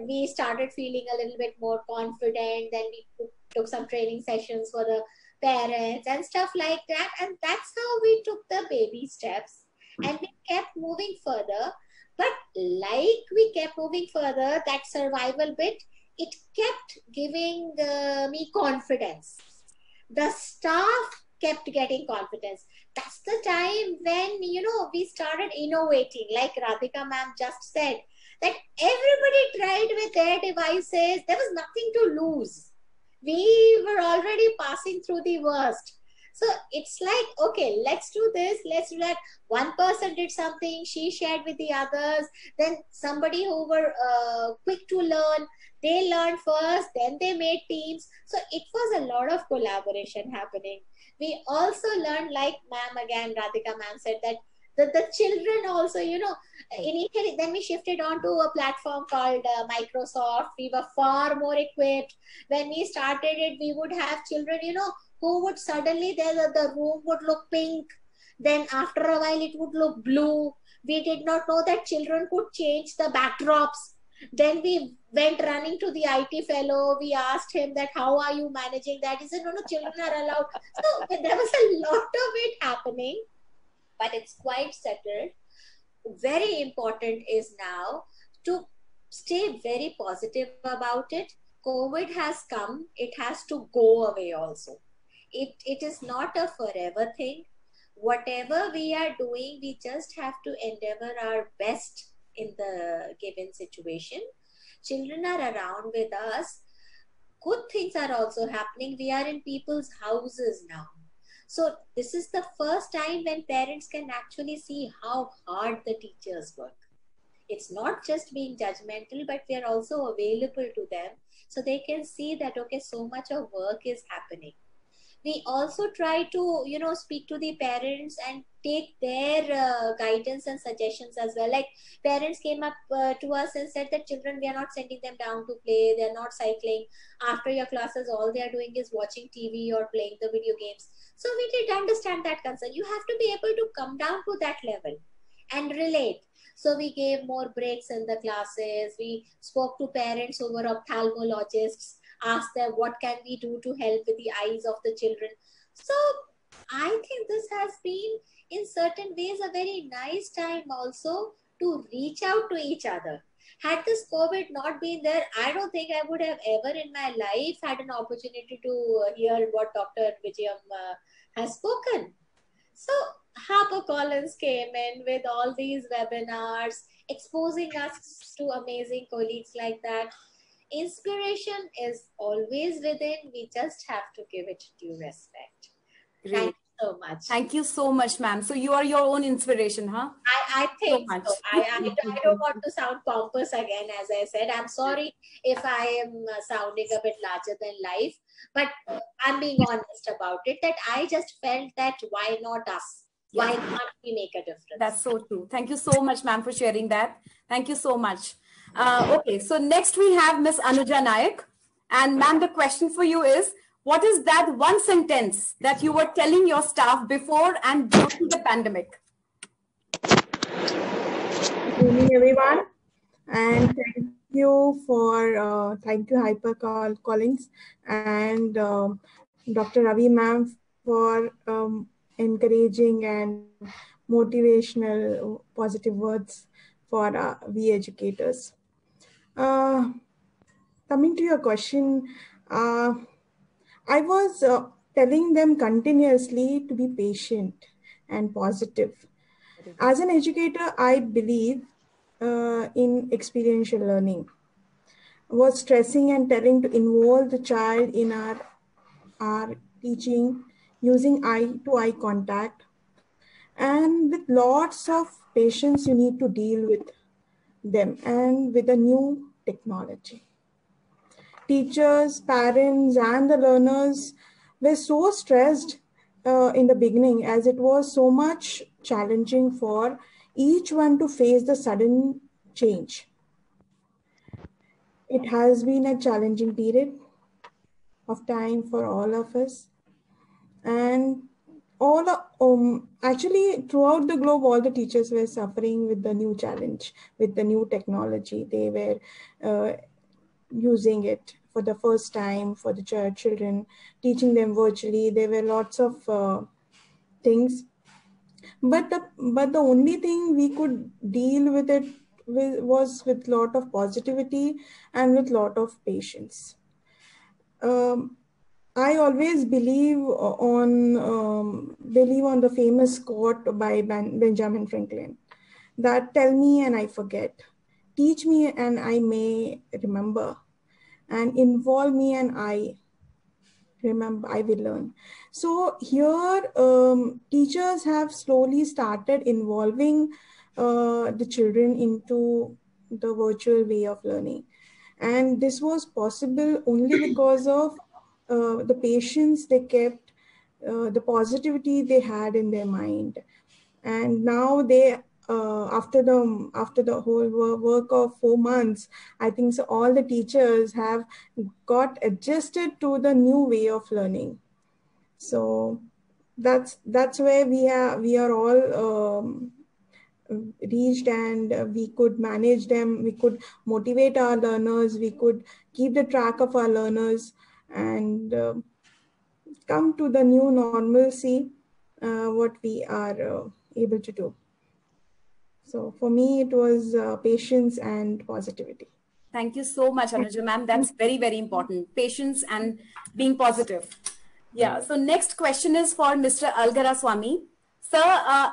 we started feeling a little bit more confident. Then we took some training sessions for the parents and stuff like that. And that's how we took the baby steps. And we kept moving further. But like we kept moving further, that survival bit, it kept giving me confidence. The staff kept getting confidence. That's the time when, we started innovating. Like Radhika ma'am just said, that everybody tried with their devices. There was nothing to lose. We were already passing through the worst. So it's like, okay, let's do this, let's do that. One person did something, she shared with the others. Then somebody who were quick to learn, they learned first, then they made teams. So it was a lot of collaboration happening. We also learned, like ma'am again, Radhika ma'am said, that the children also, initially, then we shifted on to a platform called Microsoft. We were far more equipped. When we started it, we would have children, who would suddenly, the room would look pink. Then after a while, it would look blue. We did not know that children could change the backdrops. Then we went running to the IT fellow. We asked him that, how are you managing that? He said, no, children are allowed. So there was a lot of it happening, but it's quite settled. Very important is now to stay very positive about it. COVID has come. It has to go away also. It is not a forever thing. Whatever we are doing, we just have to endeavor our best in the given situation. Children are around with us. Good things are also happening. We are in people's houses now. So this is the first time when parents can actually see how hard the teachers work. It's not just being judgmental, but we are also available to them. So they can see that, okay, so much of work is happening. We also try to, speak to the parents and take their guidance and suggestions as well. Like parents came up to us and said that children, we are not sending them down to play. They're not cycling. After your classes, all they are doing is watching TV or playing the video games. So we did understand that concern. You have to be able to come down to that level and relate. So we gave more breaks in the classes. We spoke to parents who were ophthalmologists, asked them what can we do to help with the eyes of the children. So I think this has been in certain ways a very nice time also to reach out to each other. Had this COVID not been there, I don't think I would have ever in my life had an opportunity to hear what Dr. Vijayam has spoken. So HarperCollins came in with all these webinars, exposing us to amazing colleagues like that. Inspiration is always within. We just have to give it due respect. Great. Thank you so much. Thank you so much, ma'am. So you are your own inspiration, huh? I think so. I don't want to sound pompous again, as I said. I'm sorry if I am sounding a bit larger than life, but I'm being honest about it, that I just felt that why not us? Why can't we make a difference? That's so true. Thank you so much, ma'am, for sharing that. Thank you so much. Okay, so next we have Miss Anuja Nayak. And ma'am, the question for you is, what is that one sentence that you were telling your staff before and during the pandemic? Good evening, everyone. And thank you for, thank you Hyper Collins and Dr. Ravi ma'am for encouraging and motivational positive words for we educators. Coming to your question, I was telling them continuously to be patient and positive. As an educator, I believe in experiential learning. I was stressing and telling to involve the child in our teaching using eye-to-eye contact. And with lots of patience, you need to deal with them and with the new technology. Teachers, parents, and the learners were so stressed in the beginning, as it was so much challenging for each one to face the sudden change. It has been a challenging period of time for all of us. And actually throughout the globe, all the teachers were suffering with the new challenge, with the new technology. They were using it for the first time for the children, teaching them virtually. There were lots of things, but the only thing we could deal with it was with lot of positivity and with lot of patience. I always believe on the famous quote by Benjamin Franklin, that tell me and I forget, teach me and I may remember, and involve me and I remember, I will learn. So here, teachers have slowly started involving the children into the virtual way of learning. And this was possible only because of the patience they kept, the positivity they had in their mind. And now they, after the whole work of 4 months, I think so all the teachers have got adjusted to the new way of learning. So that's where we are all reached, and we could manage them. We could motivate our learners. We could keep the track of our learners and come to the new normalcy, what we are able to do. So for me, it was patience and positivity. Thank you so much, Anuja ma'am. That's very, very important. Patience and being positive. Yeah. So next question is for Mr. Algara Swami. Sir,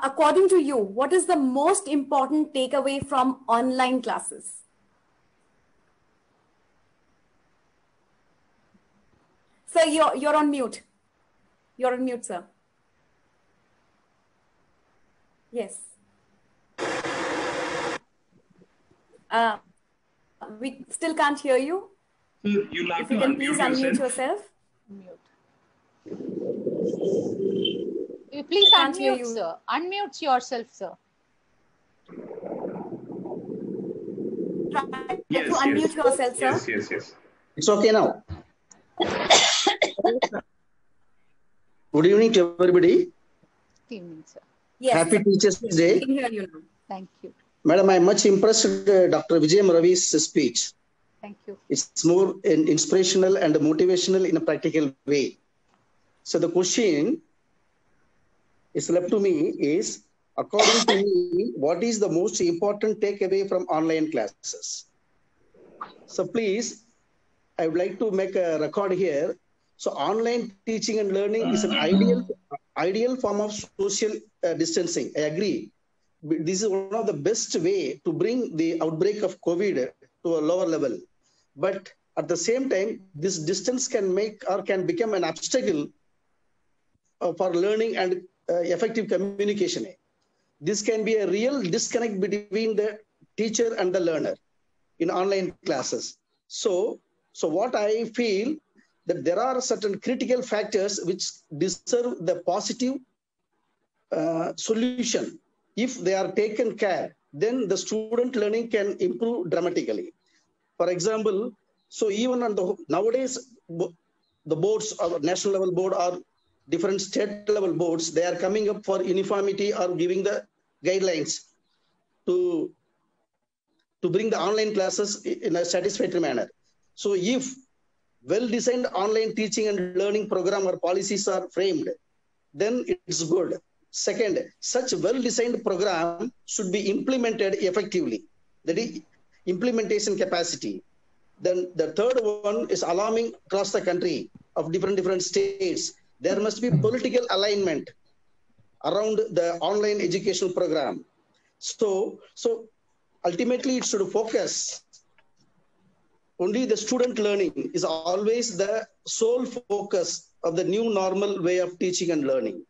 according to you, what is the most important takeaway from online classes? Sir, you're on mute. You're on mute, sir. Yes. We still can't hear you. You'll have if you can please unmute yourself. You please unmute, sir. Unmute yourself, sir. Try to unmute yourself, sir. Yes. It's okay now. Good evening to everybody. Good evening, sir. Yes. Happy Teachers Day. We can hear you now. Thank you. Madam, I'm much impressed with Dr. Vijayam Ravi's speech. Thank you. It's more inspirational and motivational in a practical way. So the question is left to me is, according to me, what is the most important takeaway from online classes? So please, I would like to make a record here. So online teaching and learning is an ideal form of social distancing. I agree. This is one of the best way to bring the outbreak of COVID to a lower level. But at the same time, this distance can make or can become an obstacle for learning and effective communication. This can be a real disconnect between the teacher and the learner in online classes. So what I feel that there are certain critical factors which deserve the positive solution. If they are taken care, then the student learning can improve dramatically. For example, so even on nowadays, the boards or national level board or different state level boards, they are coming up for uniformity or giving the guidelines to bring the online classes in a satisfactory manner. So if well-designed online teaching and learning program or policies are framed, then it's good. Second, such well-designed program should be implemented effectively. That is implementation capacity. Then the third one is alarming across the country of different states. There must be political alignment around the online educational program. So ultimately it should focus only the student learning is always the sole focus of the new normal way of teaching and learning.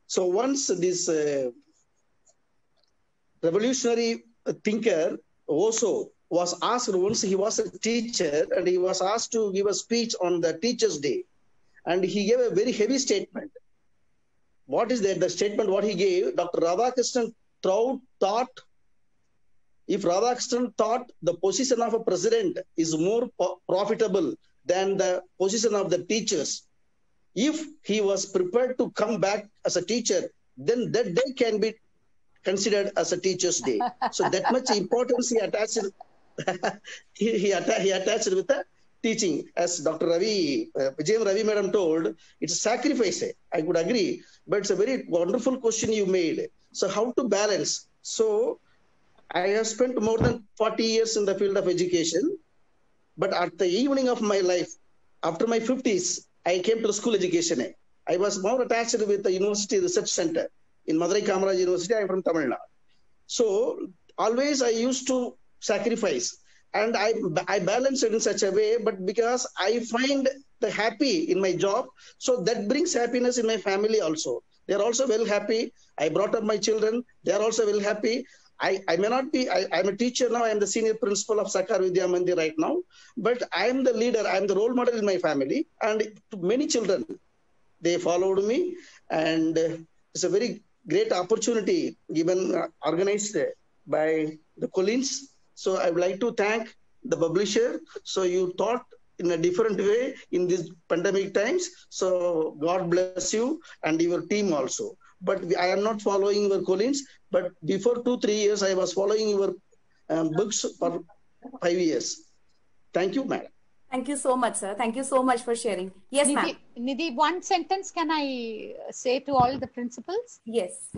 So once this revolutionary thinker also was asked, once he was a teacher and he was asked to give a speech on the Teachers' Day, and he gave a very heavy statement. What is that? The statement what he gave, Dr. Radhakrishnan thought, if Radhakrishnan thought the position of a president is more profitable than the position of the teachers, if he was prepared to come back as a teacher, then that day can be considered as a Teachers' Day. So that much importance he attached. he attached with the teaching. As Dr. Vijayam Ravi Madam told, it's a sacrifice. I could agree, but it's a very wonderful question you made. So how to balance? So I have spent more than 40 years in the field of education, but at the evening of my life, after my 50s, I came to the school education. I was more attached with the University Research Center in Madurai Kamaraj University. I am from Tamil Nadu. So always I used to sacrifice, and I balance it in such a way, but because I find the happy in my job, so that brings happiness in my family also. They are also well happy. I brought up my children. They are also well happy. I may not be, I'm a teacher now. I'm the senior principal of Sakar Vidya Mandir right now, but I'm the leader. I'm the role model in my family, and many children, they followed me, and it's a very great opportunity given, organized by the Collins. So I would like to thank the publisher. So you thought in a different way in these pandemic times. So God bless you and your team also. But I am not following your Collins. But before 2-3 years, I was following your books for 5 years. Thank you, madam. Thank you so much, sir. Thank you so much for sharing. Yes, ma'am. Nidhi, one sentence can I say to all the principals? Yes.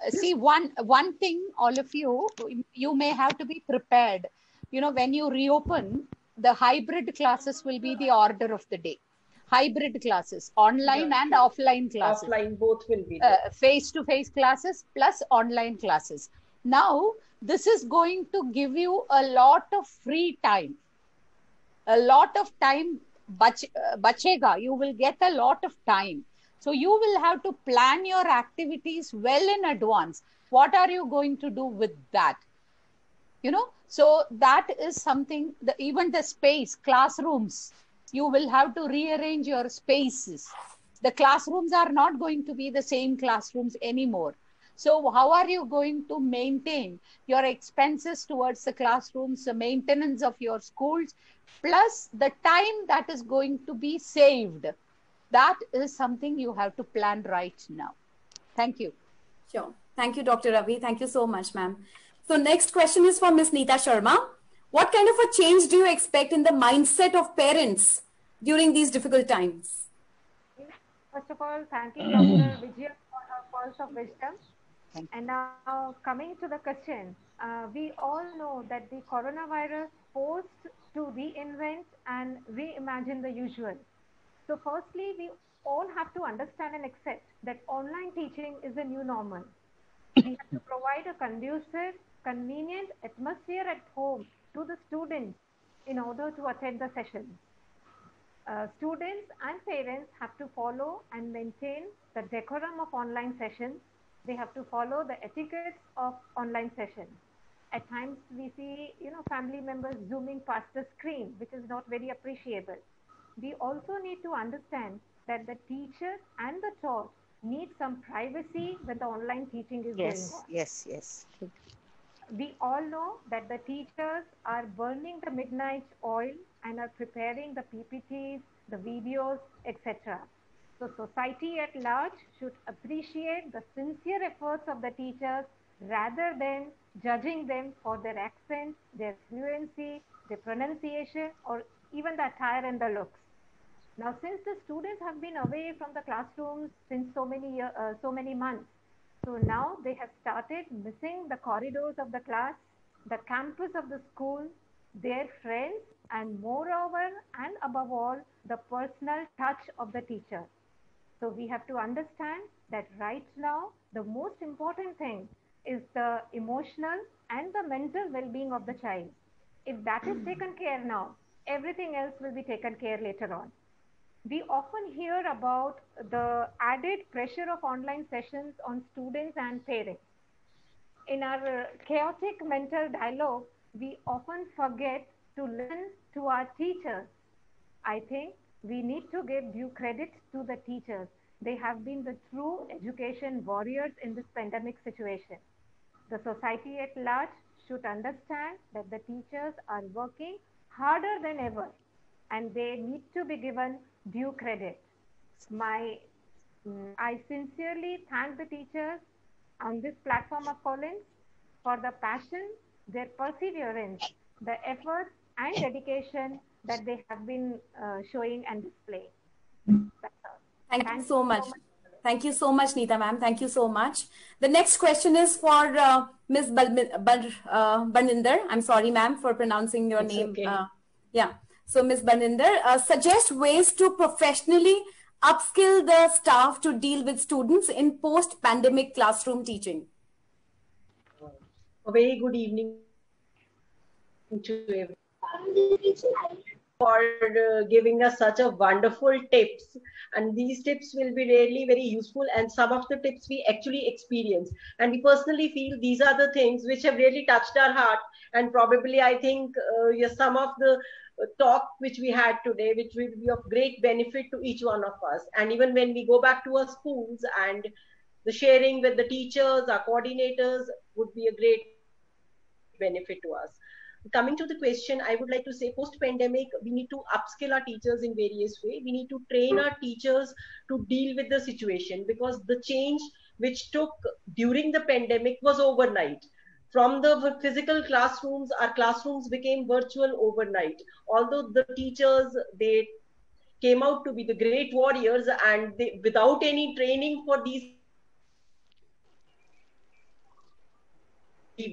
See, one thing, all of you, you may have to be prepared. You know, when you reopen, the hybrid classes will be the order of the day. Hybrid classes, online and offline classes. Offline, both will be there. Face-to-face classes plus online classes. Now, this is going to give you a lot of free time. A lot of time, bachega, you will get a lot of time. So you will have to plan your activities well in advance. What are you going to do with that? You know, so that is something, even the space, classrooms, you will have to rearrange your spaces. The classrooms are not going to be the same classrooms anymore. So how are you going to maintain your expenses towards the classrooms, the maintenance of your schools, plus the time that is going to be saved? That is something you have to plan right now. Thank you. Sure. Thank you, Dr. Ravi. Thank you so much, ma'am. So next question is for Ms. Neeta Sharma. What kind of a change do you expect in the mindset of parents during these difficult times? First of all, thank you, Dr. Vijay, for her pearls of wisdom. And now coming to the question, we all know that the coronavirus forced to reinvent and reimagine the usual. So firstly, we all have to understand and accept that online teaching is a new normal. We have to provide a conducive, convenient atmosphere at home to the students in order to attend the sessions. Students and parents have to follow and maintain the decorum of online sessions. They have to follow the etiquettes of online sessions. At times we see, family members zooming past the screen, which is not very appreciable. We also need to understand that the teacher and the taught need some privacy when the online teaching is going on. Yes. We all know that the teachers are burning the midnight oil and are preparing the PPTs, the videos, etc. So society at large should appreciate the sincere efforts of the teachers rather than judging them for their accent, their fluency, their pronunciation, or even the attire and the looks. Now, since the students have been away from the classrooms since so many months, so now they have started missing the corridors of the class, the campus of the school, their friends, and moreover and above all, the personal touch of the teacher. So we have to understand that right now, the most important thing is the emotional and the mental well-being of the child. If that is taken care now, everything else will be taken care later on. We often hear about the added pressure of online sessions on students and parents. In our chaotic mental dialogue, we often forget to listen to our teachers. I think we need to give due credit to the teachers. They have been the true education warriors in this pandemic situation. The society at large should understand that the teachers are working harder than ever and they need to be given due credit. I sincerely thank the teachers on this platform of Collins for the passion, their perseverance, the effort and dedication that they have been showing and displaying. Thank you so much. Thank you so much, Neeta ma'am. Thank you so much. The next question is for Ms. Barninder. I'm sorry, ma'am, for pronouncing your name. Okay. So, Ms. Barninder, suggest ways to professionally upskill the staff to deal with students in post-pandemic classroom teaching. A very good evening to everyone for giving us such a wonderful tips, and these tips will be really very useful, and some of the tips we actually experience and we personally feel these are the things which have really touched our heart, and probably I think some of the talk which we had today which will be of great benefit to each one of us, and even when we go back to our schools, and the sharing with the teachers, our coordinators would be a great benefit to us. Coming to the question, I would like to say post-pandemic, we need to upskill our teachers in various ways. We need to train our teachers to deal with the situation, because the change which took during the pandemic was overnight. From the physical classrooms, our classrooms became virtual overnight. Although the teachers, they came out to be the great warriors, and they, without any training for these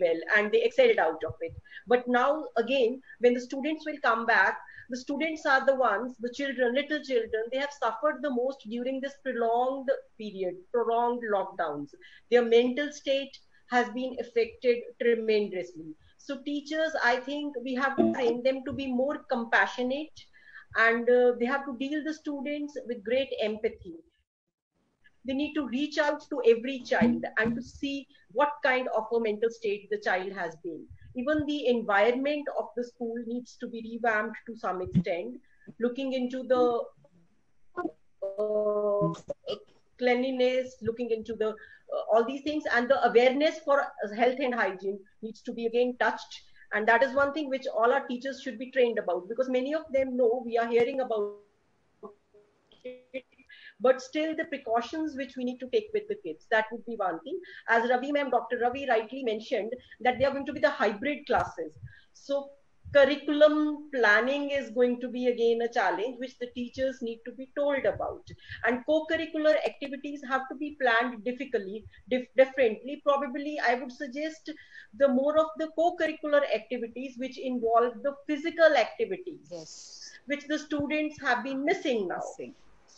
well, and they excelled out of it. But now again, when the students will come back, the students are the ones, the children, little children, they have suffered the most during this prolonged period, prolonged lockdowns. Their mental state has been affected tremendously. So teachers, I think we have to train them to be more compassionate, and they have to deal the students with great empathy. They need to reach out to every child and to see what kind of a mental state the child has been. Even the environment of the school needs to be revamped to some extent, looking into the cleanliness, looking into the all these things, and the awareness for health and hygiene needs to be again touched. And that is one thing which all our teachers should be trained about, because many of them know, we are hearing about it, but still the precautions which we need to take with the kids, that would be one thing. As Ravi ma'am, Dr. Ravi rightly mentioned that they are going to be the hybrid classes. So curriculum planning is going to be again a challenge which the teachers need to be told about. And co-curricular activities have to be planned differently. Probably I would suggest the more of the co-curricular activities which involve the physical activities, which the students have been missing now.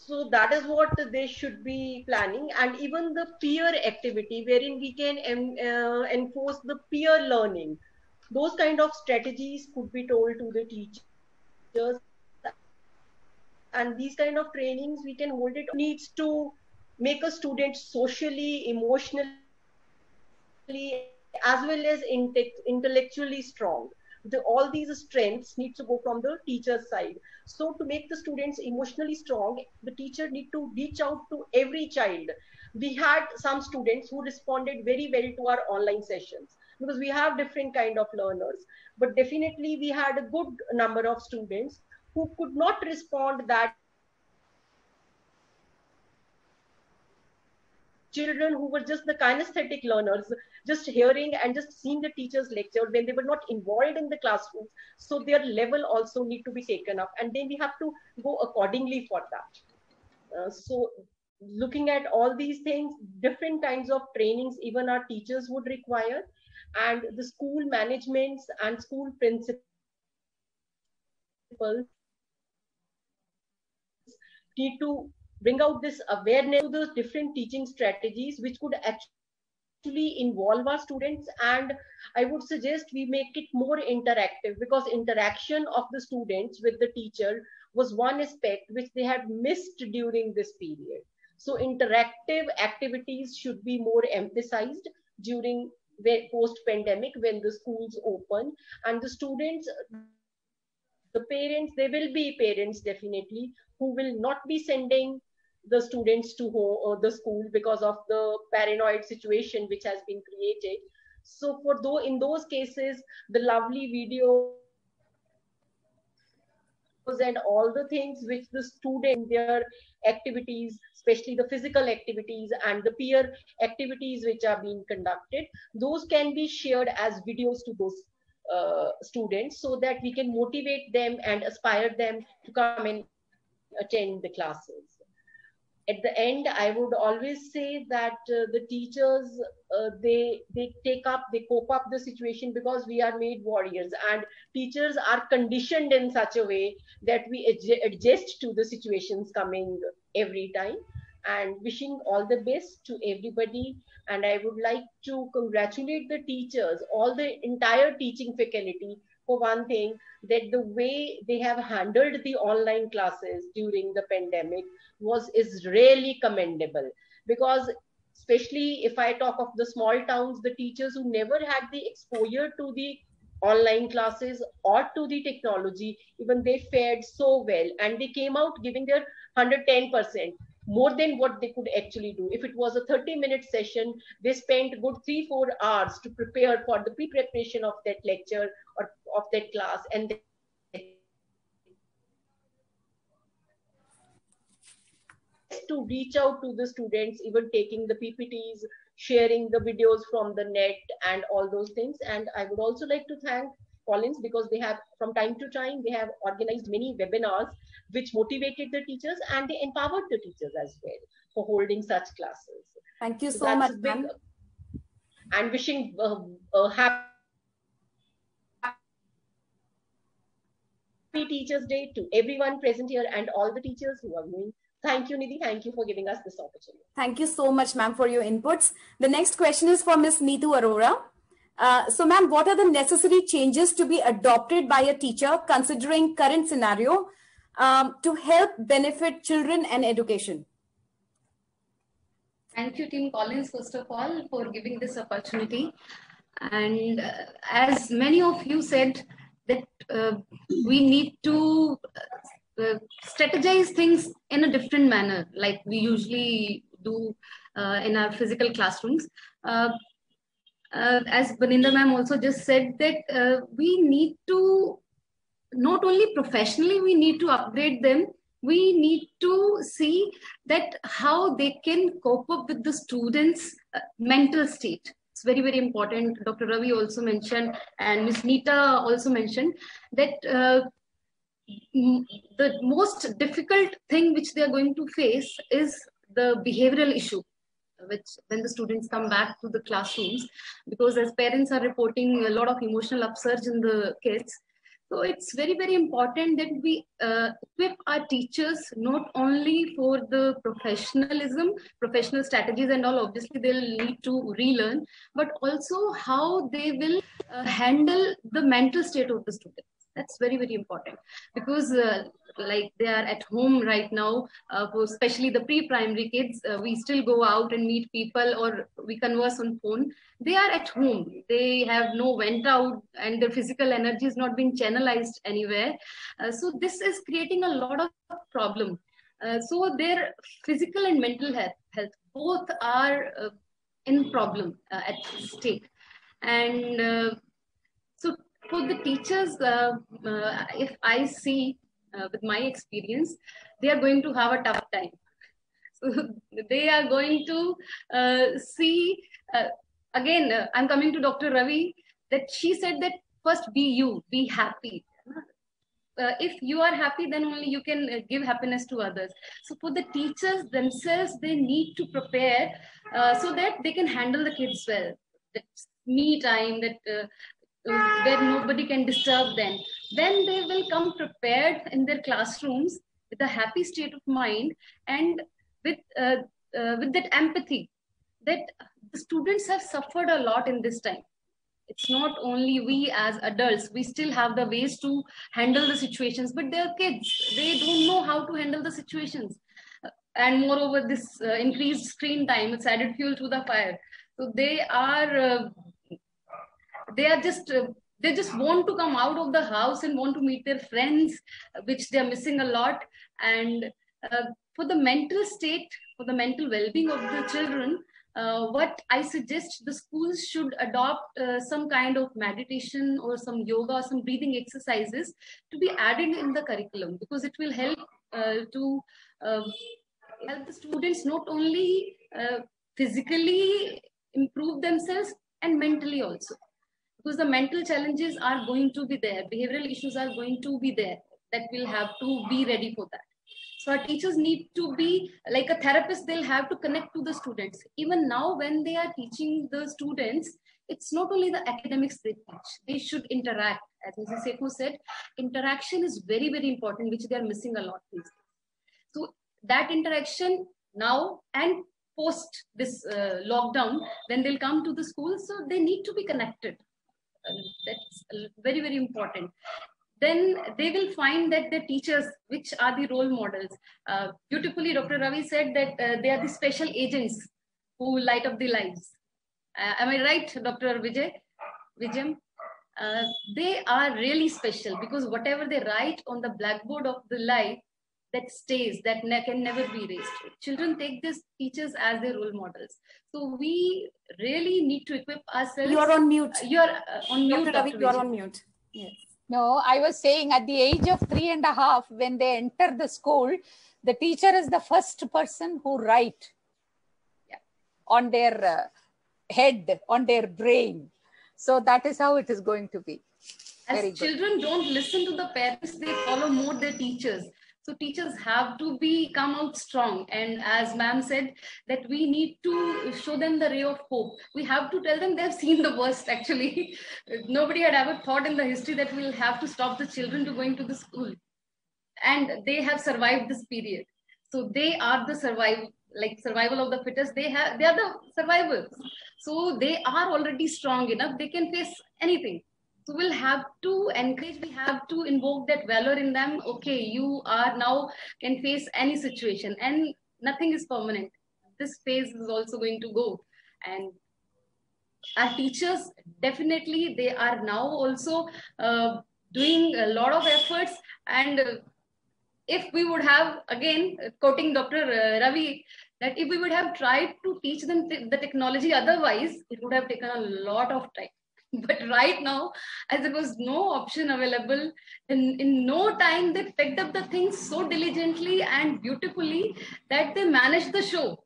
So that is what they should be planning. And even the peer activity, wherein we can enforce the peer learning. Those kind of strategies could be told to the teachers, and these kind of trainings we can hold it needs to make a student socially, emotionally, as well as intellectually strong. All these strengths need to go from the teacher's side. So to make the students emotionally strong, the teacher need to reach out to every child. We had some students who responded very well to our online sessions, because we have different kind of learners, but definitely we had a good number of students who could not respond that. Children who were just the kinesthetic learners, just hearing and just seeing the teacher's lecture when they were not involved in the classroom. So their level also need to be taken up, and then we have to go accordingly for that. So looking at all these things, different kinds of trainings even our teachers would require, and the school managements and school principals need to bring out this awareness to the different teaching strategies which could actually involve our students. And I would suggest we make it more interactive, because interaction of the students with the teacher was one aspect which they had missed during this period. So interactive activities should be more emphasized during the post-pandemic, when the schools open, and the students, the parents, there will be parents definitely who will not be sending the students to home or the school because of the paranoid situation which has been created. So in those cases, the lovely videos and all the things which the student, their activities, especially the physical activities and the peer activities which are being conducted, those can be shared as videos to those students, so that we can motivate them and aspire them to come and attend the classes. At the end, I would always say that the teachers, they cope up the situation, because we are made warriors, and teachers are conditioned in such a way that we adjust to the situations coming every time. And wishing all the best to everybody. And I would like to congratulate the teachers, all the entire teaching faculty, for one thing, that the way they have handled the online classes during the pandemic is really commendable. Because especially if I talk of the small towns, the teachers who never had the exposure to the online classes or to the technology, even they fared so well, and they came out giving their 110%, more than what they could actually do. If it was a 30-minute session, they spent good 3-4 hours to prepare for the pre-preparation of that lecture or of that class, and to reach out to the students, even taking the PPTs, sharing the videos from the net and all those things. And I would also like to thank Collins, because they have, from time to time, they have organized many webinars which motivated the teachers, and they empowered the teachers as well for holding such classes. Thank you so much, ma'am. And wishing a happy Teachers' Day to everyone present here and all the teachers who are going. Thank you, Nidhi. Thank you for giving us this opportunity. Thank you so much, ma'am, for your inputs. The next question is for Ms. Neetu Arora. So, ma'am, what are the necessary changes to be adopted by a teacher considering current scenario to help benefit children and education? Thank you, Team Collins, first of all, for giving this opportunity. And as many of you said, that we need to strategize things in a different manner, like we usually do in our physical classrooms. As Baninda ma'am also just said, that we need to, not only professionally, we need to upgrade them, we need to see that how they can cope up with the students' mental state. It's very, very important. Dr. Ravi also mentioned, and Ms. Nita also mentioned, that the most difficult thing which they are going to face is the behavioral issue, which when the students come back to the classrooms, because as parents are reporting a lot of emotional upsurge in the kids. So it's very, very important that we equip our teachers not only for the professionalism, professional strategies and all, obviously they'll need to relearn, but also how they will handle the mental state of the students. That's very, very important, because like they are at home right now, especially the pre-primary kids, we still go out and meet people or we converse on phone. They are at home. They have no went out and their physical energy is not being channelized anywhere. So this is creating a lot of problem. So their physical and mental health both are in problem at stake. And so for the teachers, if I see with my experience, they are going to have a tough time. So they are going to see, again, I'm coming to Dr. Ravi, that she said that first be you, be happy. If you are happy, then only you can give happiness to others. So for the teachers themselves, they need to prepare so that they can handle the kids well. That me time, that where nobody can disturb them. Then they will come prepared in their classrooms with a happy state of mind and with that empathy that the students have suffered a lot in this time. It's not only we as adults, we still have the ways to handle the situations, but they're kids. They don't know how to handle the situations. And moreover, this increased screen time, it's added fuel to the fire. So they just want to come out of the house and want to meet their friends, which they're missing a lot. And for the mental state, for the mental well-being of the children, what I suggest, the schools should adopt some kind of meditation or some yoga or some breathing exercises to be added in the curriculum, because it will help to help the students not only physically improve themselves and mentally also, because the mental challenges are going to be there, behavioral issues are going to be there, that we'll have to be ready for that. So our teachers need to be like a therapist. They'll have to connect to the students. Even now when they are teaching the students, it's not only the academics they teach, they should interact. As Mrs. Sekhoo said, interaction is very, very important, which they are missing a lot these days. So that interaction now and post this lockdown, when they'll come to the school, so they need to be connected. That's very, very important. Then they will find that the teachers, which are the role models. Beautifully, Dr. Ravi said that they are the special agents who light up the lives. Am I right, Dr. Vijayam? They are really special, because whatever they write on the blackboard of the life, that stays, that can never be erased. Children take these teachers as their role models. So we really need to equip ourselves. You're on mute. You're on mute, Dr. Ravi, you're on mute. Yes. No, I was saying at the age of 3.5, when they enter the school, the teacher is the first person who write on their head, on their brain. So that is how it is going to be. As children don't listen to the parents, they follow more their teachers. So teachers have to come out strong. And as ma'am said, that we need to show them the ray of hope. We have to tell them they've seen the worst, actually. Nobody had ever thought in the history that we'll have to stop the children to going to the school. And they have survived this period. So they are the survival of the fittest. They are the survivors. So they are already strong enough. They can face anything. So we'll have to encourage, we have to invoke that valor in them. Okay, you are now can face any situation, and nothing is permanent. This phase is also going to go. And our teachers, definitely, they are now also doing a lot of efforts. And if we would have, again, quoting Dr. Ravi, that if we would have tried to teach them the technology otherwise, it would have taken a lot of time. But right now, as there was no option available, in no time, they picked up the things so diligently and beautifully that they managed the show.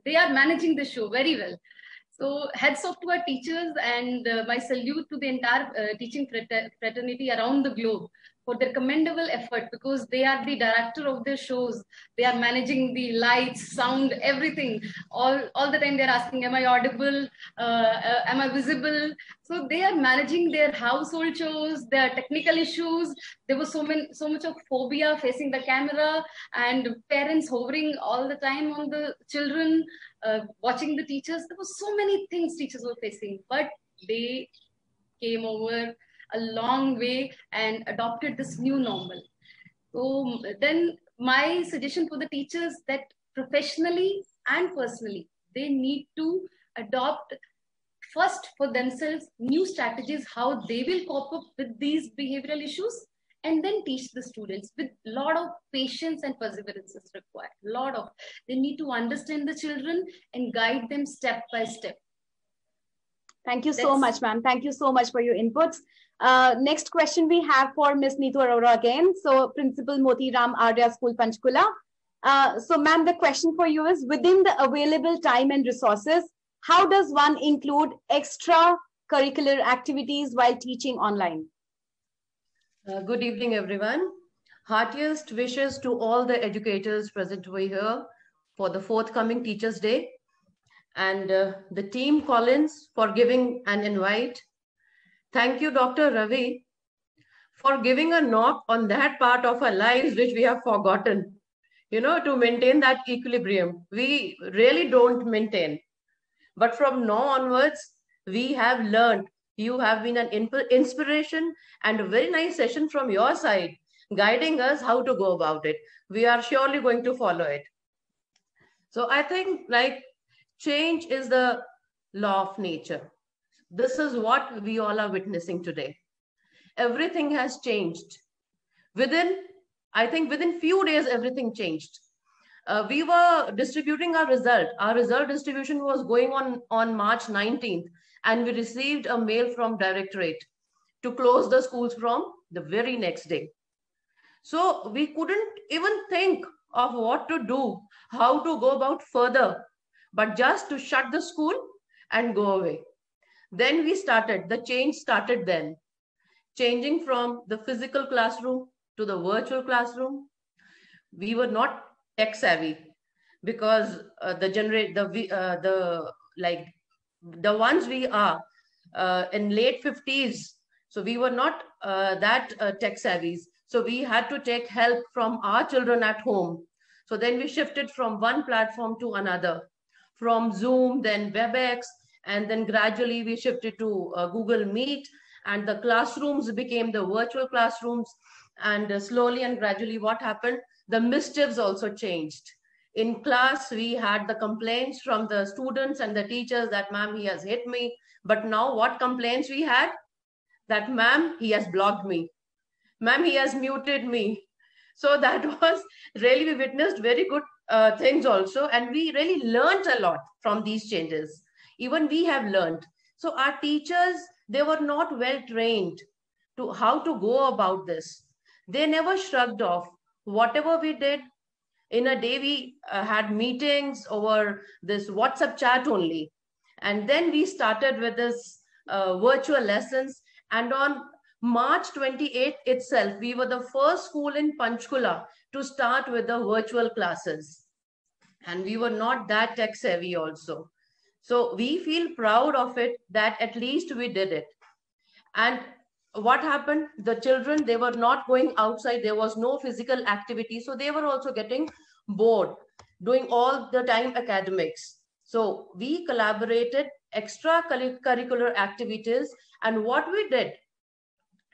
They are managing the show very well. So hats off to our teachers, and my salute to the entire teaching fraternity around the globe for their commendable effort, because they are the director of their shows. They are managing the lights, sound, everything. All the time they're asking, am I audible? Am I visible? So they are managing their household shows, their technical issues. There was so much of phobia facing the camera, and parents hovering all the time on the children, watching the teachers. There was so many things teachers were facing, but they came over a long way and adopted this new normal. So then my suggestion for the teachers that professionally and personally, they need to adopt first for themselves new strategies, how they will cope up with these behavioral issues, and then teach the students with a lot of patience and perseverance is required. They need to understand the children and guide them step by step. Thank you so much, ma'am. Thank you so much for your inputs. Next question we have for Ms. Neetu Arora again. So Principal Moti Ram Arya School, Panchkula. So ma'am, the question for you is, within the available time and resources, how does one include extra curricular activities while teaching online? Good evening, everyone. Heartiest wishes to all the educators present over here for the forthcoming Teachers' Day, and the team Collins for giving an invite. Thank you, Dr. Ravi, for giving a knock on that part of our lives which we have forgotten, to maintain that equilibrium. We really don't maintain. But from now onwards, we have learned. You have been an inspiration and a very nice session from your side, guiding us how to go about it. We are surely going to follow it. So I think change is the law of nature. This is what we all are witnessing today. Everything has changed. Within few days, everything changed. We were distributing our result. Our result distribution was going on March 19th, and we received a mail from Directorate to close the schools from the very next day. So we couldn't even think of what to do, how to go about further, but just to shut the school and go away. Then the change started then, changing from the physical classroom to the virtual classroom. We were not tech savvy because the ones we are in late 50s, so we were not that tech savvy. So we had to take help from our children at home. So then we shifted from one platform to another, from Zoom, then WebEx, and then gradually we shifted to Google Meet, and the classrooms became the virtual classrooms. And slowly and gradually what happened? The mischiefs also changed. In class, we had the complaints from the students and the teachers that, ma'am, he has hit me. But now what complaints we had? That, ma'am, he has blocked me. Ma'am, he has muted me. So that was really, we witnessed very good things also. And we really learned a lot from these changes. Even we have learned. So our teachers, they were not well trained to how to go about this. They never shrugged off. Whatever we did, in a day we had meetings over this WhatsApp chat only. And then we started with this virtual lessons. And on March 28th itself, we were the first school in Panchkula to start with the virtual classes. And we were not that tech savvy also. So we feel proud of it that at least we did it. And what happened? The children, they were not going outside. There was no physical activity. So they were also getting bored, doing all the time academics. So we collaborated extracurricular activities. And what we did,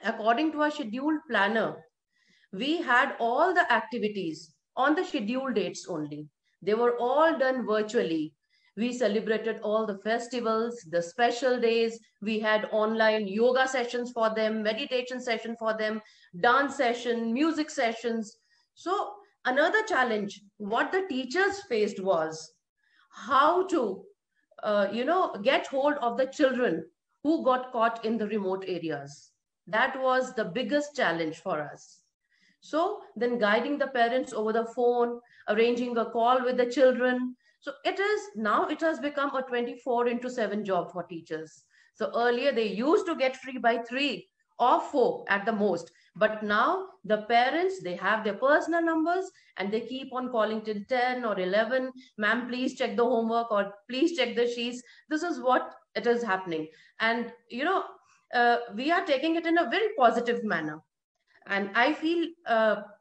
according to our scheduled planner, we had all the activities on the scheduled dates only. They were all done virtually. We celebrated all the festivals, the special days. We had online yoga sessions for them, meditation session for them, dance session, music sessions. So another challenge, what the teachers faced was how to, get hold of the children who got caught in the remote areas. That was the biggest challenge for us. So then guiding the parents over the phone, arranging a call with the children. So it has become a 24/7 job for teachers. So earlier they used to get free by 3 or 4 at the most. But now the parents, they have their personal numbers and they keep on calling till 10 or 11. Ma'am, please check the homework or please check the sheets. This is what it is happening. And, we are taking it in a very positive manner. And I feel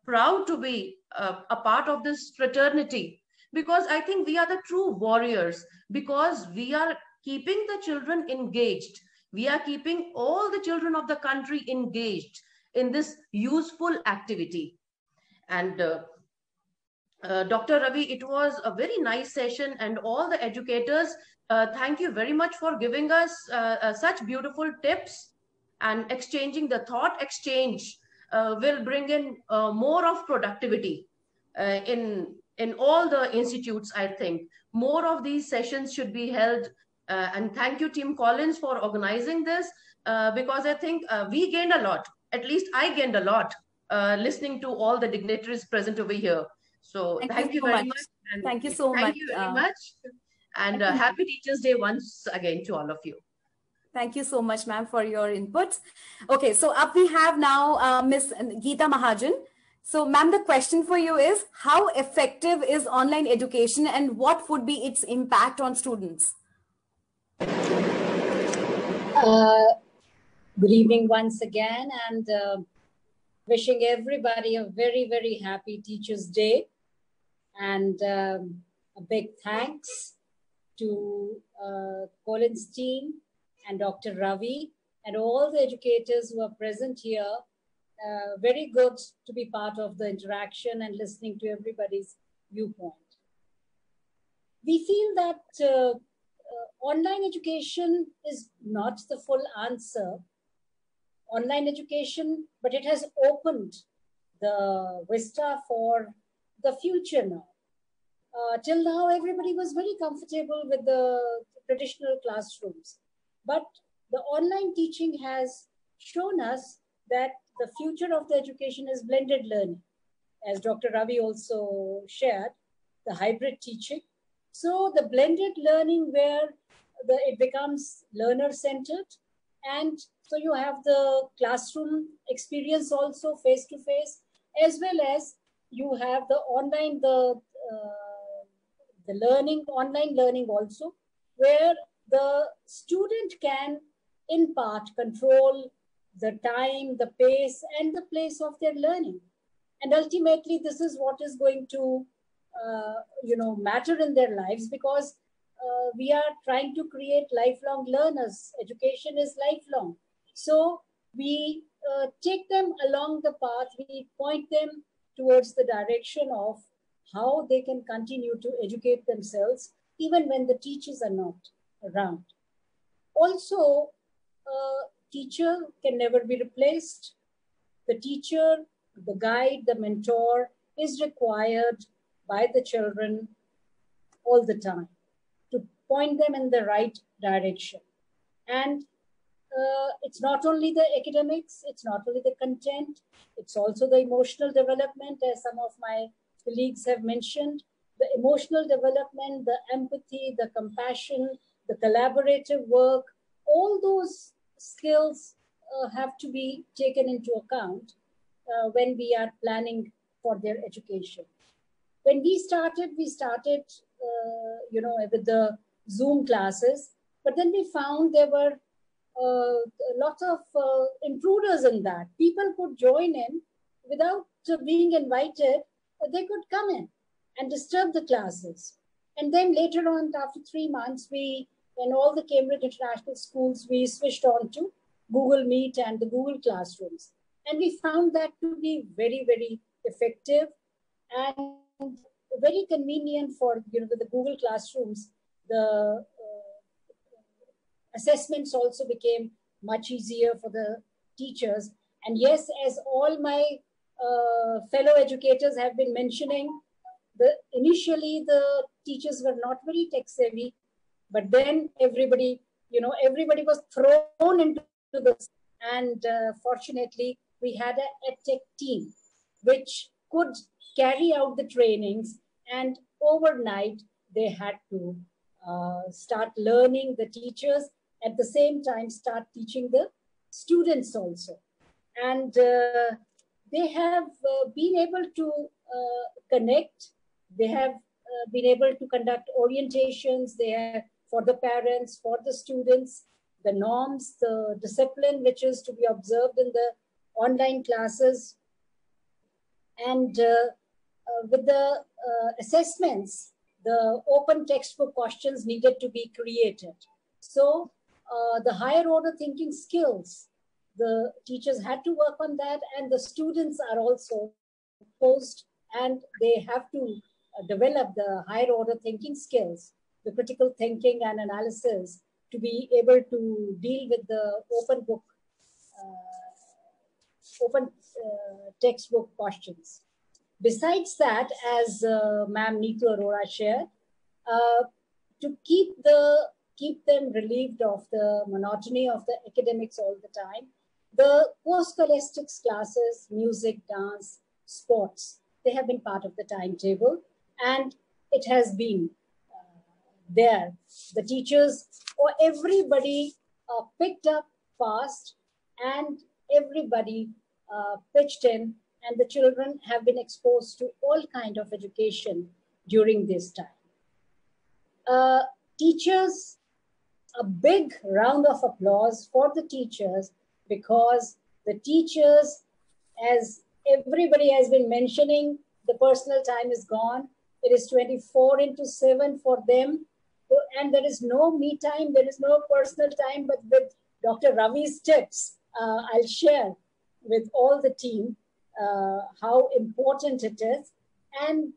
proud to be a part of this fraternity, because I think we are the true warriors, because we are keeping the children engaged. We are keeping all the children of the country engaged in this useful activity. And Dr. Ravi, it was a very nice session, and all the educators, thank you very much for giving us such beautiful tips, and exchanging the thought exchange will bring in more of productivity in all the institutes. I think more of these sessions should be held, and thank you, Team Collins, for organizing this, because I think we gained a lot. At least I gained a lot listening to all the dignitaries present over here. So thank you very much. And thank you so much. Thank you very much. And happy Teachers' Day once again to all of you. Thank you so much, ma'am, for your input. Okay, so up we have now Ms. Geeta Mahajan. So, ma'am, the question for you is, how effective is online education and what would be its impact on students? Good evening once again, and wishing everybody a very, very happy Teachers' Day. And a big thanks to Collins team and Dr. Ravi and all the educators who are present here. Very good to be part of the interaction and listening to everybody's viewpoint. We feel that online education is not the full answer. Online education, but it has opened the vista for the future now. Till now, everybody was very comfortable with the traditional classrooms. But the online teaching has shown us that the future of the education is blended learning. As Dr. Ravi also shared, the hybrid teaching. So the blended learning where it becomes learner-centered, and so you have the classroom experience also face-to-face, as well as you have the online, the learning, online learning also, where the student can in part control the time, the pace, and the place of their learning. And ultimately, this is what is going to matter in their lives, because we are trying to create lifelong learners. Education is lifelong. So we take them along the path, we point them towards the direction of how they can continue to educate themselves even when the teachers are not around. Also, teacher can never be replaced. The teacher, the guide, the mentor is required by the children all the time to point them in the right direction. And it's not only the academics, it's not only the content, it's also the emotional development, as some of my colleagues have mentioned, the emotional development, the empathy, the compassion, the collaborative work, all those skills have to be taken into account when we are planning for their education. When we started with the Zoom classes, but then we found there were a lot of intruders in that. People could join in without being invited. They could come in and disturb the classes. And then later on, after 3 months, in all the Cambridge International Schools, we switched on to Google Meet and the Google Classrooms. And we found that to be very, very effective and very convenient for, the Google Classrooms. The assessments also became much easier for the teachers. And yes, as all my fellow educators have been mentioning, initially the teachers were not very tech savvy, but then everybody was thrown into this. And fortunately, we had a EdTech team which could carry out the trainings, and overnight they had to start learning, the teachers at the same time start teaching the students also. And they have been able to connect. They have been able to conduct orientations. They have, for the parents, for the students, the norms, the discipline which is to be observed in the online classes. And with the assessments, the open textbook questions needed to be created. So the higher order thinking skills, the teachers had to work on that, and the students are also posed, and they have to develop the higher order thinking skills, the critical thinking and analysis, to be able to deal with the open textbook questions. Besides that, as Ma'am Neetu Arora shared, to keep them relieved of the monotony of the academics all the time, the post-scholastics classes, music, dance, sports, they have been part of the timetable, and it has been there. The teachers or everybody picked up fast, and everybody pitched in, and the children have been exposed to all kind of education during this time. Teachers, a big round of applause for the teachers, because the teachers, as everybody has been mentioning, the personal time is gone. It is 24/7 for them. And there is no me time, there is no personal time, but with Dr. Ravi's tips, I'll share with all the team how important it is. And,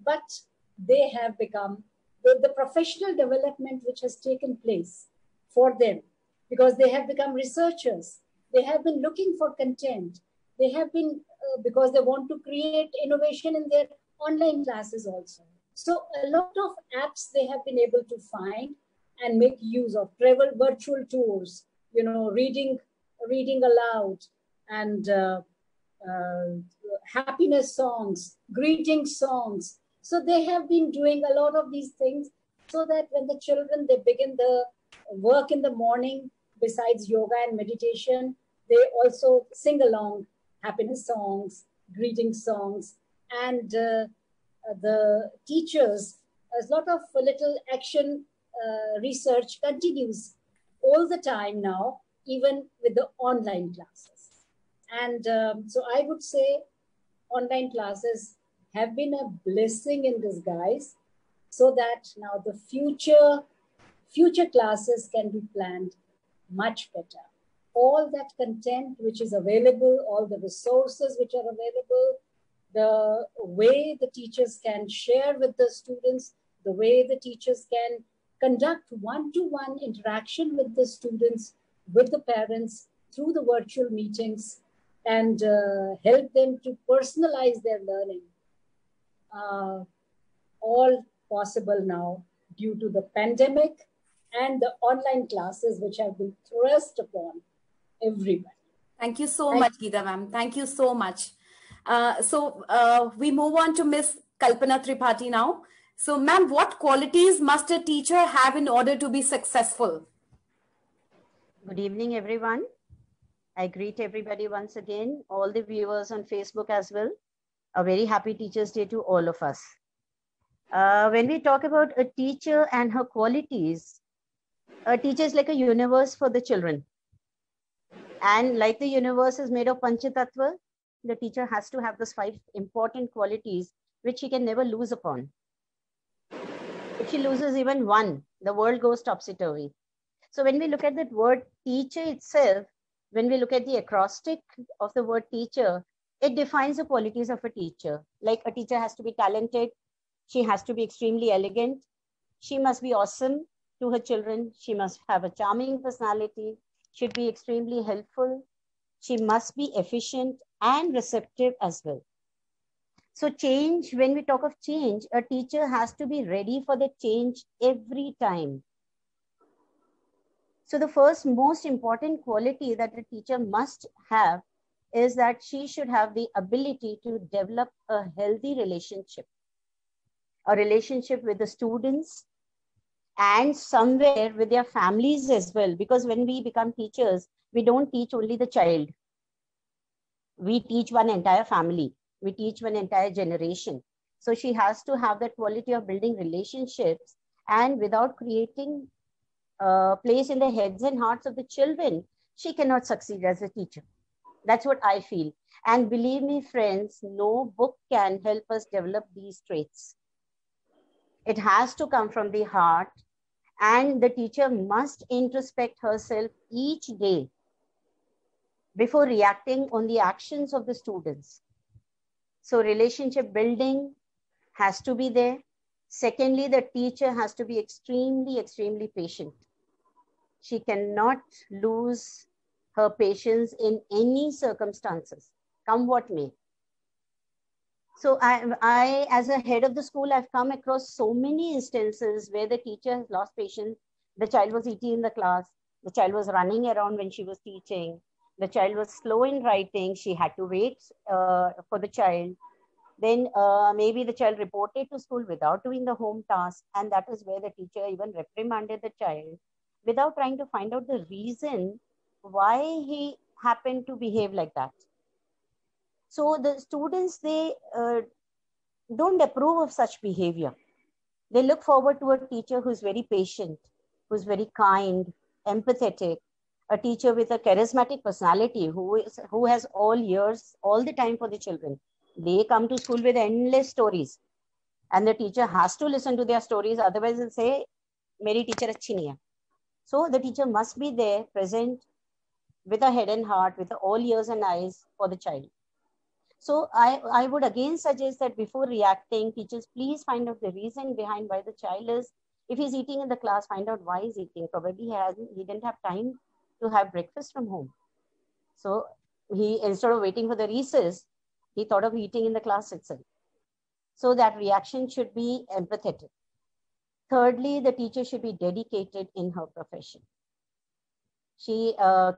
but they have become, the professional development which has taken place for them, because they have become researchers. They have been looking for content. They have been, because they want to create innovation in their online classes also. So a lot of apps they have been able to find and make use of, travel virtual tours, you know, reading aloud, and happiness songs, greeting songs. So they have been doing a lot of these things, so that when the children, they begin the work in the morning, besides yoga and meditation, they also sing along happiness songs, greeting songs, and the teachers, a lot of little action research continues all the time now, even with the online classes. And so I would say online classes have been a blessing in disguise, so that now the future classes can be planned much better. All that content which is available, all the resources which are available, the way the teachers can share with the students, the way the teachers can conduct one-to-one interaction with the students, with the parents through the virtual meetings, and help them to personalize their learning. All possible now due to the pandemic and the online classes which have been thrust upon everybody. Thank you so much, Geeta ma'am. Thank you so much. We move on to Miss Kalpana Tripathi now. So ma'am, what qualities must a teacher have in order to be successful? Good evening, everyone. I greet everybody once again, all the viewers on Facebook as well. A very happy Teachers' Day to all of us. When we talk about a teacher and her qualities, a teacher is like a universe for the children. And like the universe is made of Panchatattva, the teacher has to have those 5 important qualities which she can never lose upon. If she loses even one, the world goes topsy-turvy. So when we look at that word teacher itself, when we look at the acrostic of the word teacher, it defines the qualities of a teacher. Like a teacher has to be talented, she has to be extremely elegant, she must be awesome to her children, she must have a charming personality, should be extremely helpful, she must be efficient and receptive as well. So change, when we talk of change, a teacher has to be ready for the change every time. So the first most important quality that a teacher must have is that she should have the ability to develop a healthy relationship. A relationship with the students and somewhere with their families as well. Because when we become teachers, we don't teach only the child. We teach one entire family. We teach one entire generation. So she has to have that quality of building relationships, and without creating a place in the heads and hearts of the children, she cannot succeed as a teacher. That's what I feel. And believe me, friends, no book can help us develop these traits. It has to come from the heart, and the teacher must introspect herself each day before reacting on the actions of the students. So relationship building has to be there. Secondly, the teacher has to be extremely, extremely patient. She cannot lose her patience in any circumstances, come what may. So I, as a head of the school, I've come across so many instances where the teacher has lost patience. The child was eating in the class. The child was running around when she was teaching. The child was slow in writing. She had to wait for the child. Then maybe the child reported to school without doing the home task. And that is where the teacher even reprimanded the child without trying to find out the reason why he happened to behave like that. So the students, they don't approve of such behavior. They look forward to a teacher who's very patient, who's very kind, empathetic, a teacher with a charismatic personality who has all ears, all the time for the children. They come to school with endless stories and the teacher has to listen to their stories. Otherwise they'll say, "Meri teacher achhi nahi hai." So the teacher must be there, present with a head and heart, with all ears and eyes for the child. So I would again suggest that before reacting, teachers, please find out the reason behind why the child is. If he's eating in the class, find out why he's eating. Probably he didn't have time to have breakfast from home. So instead of waiting for the recess, he thought of eating in the class itself. So that reaction should be empathetic. Thirdly, the teacher should be dedicated in her profession. She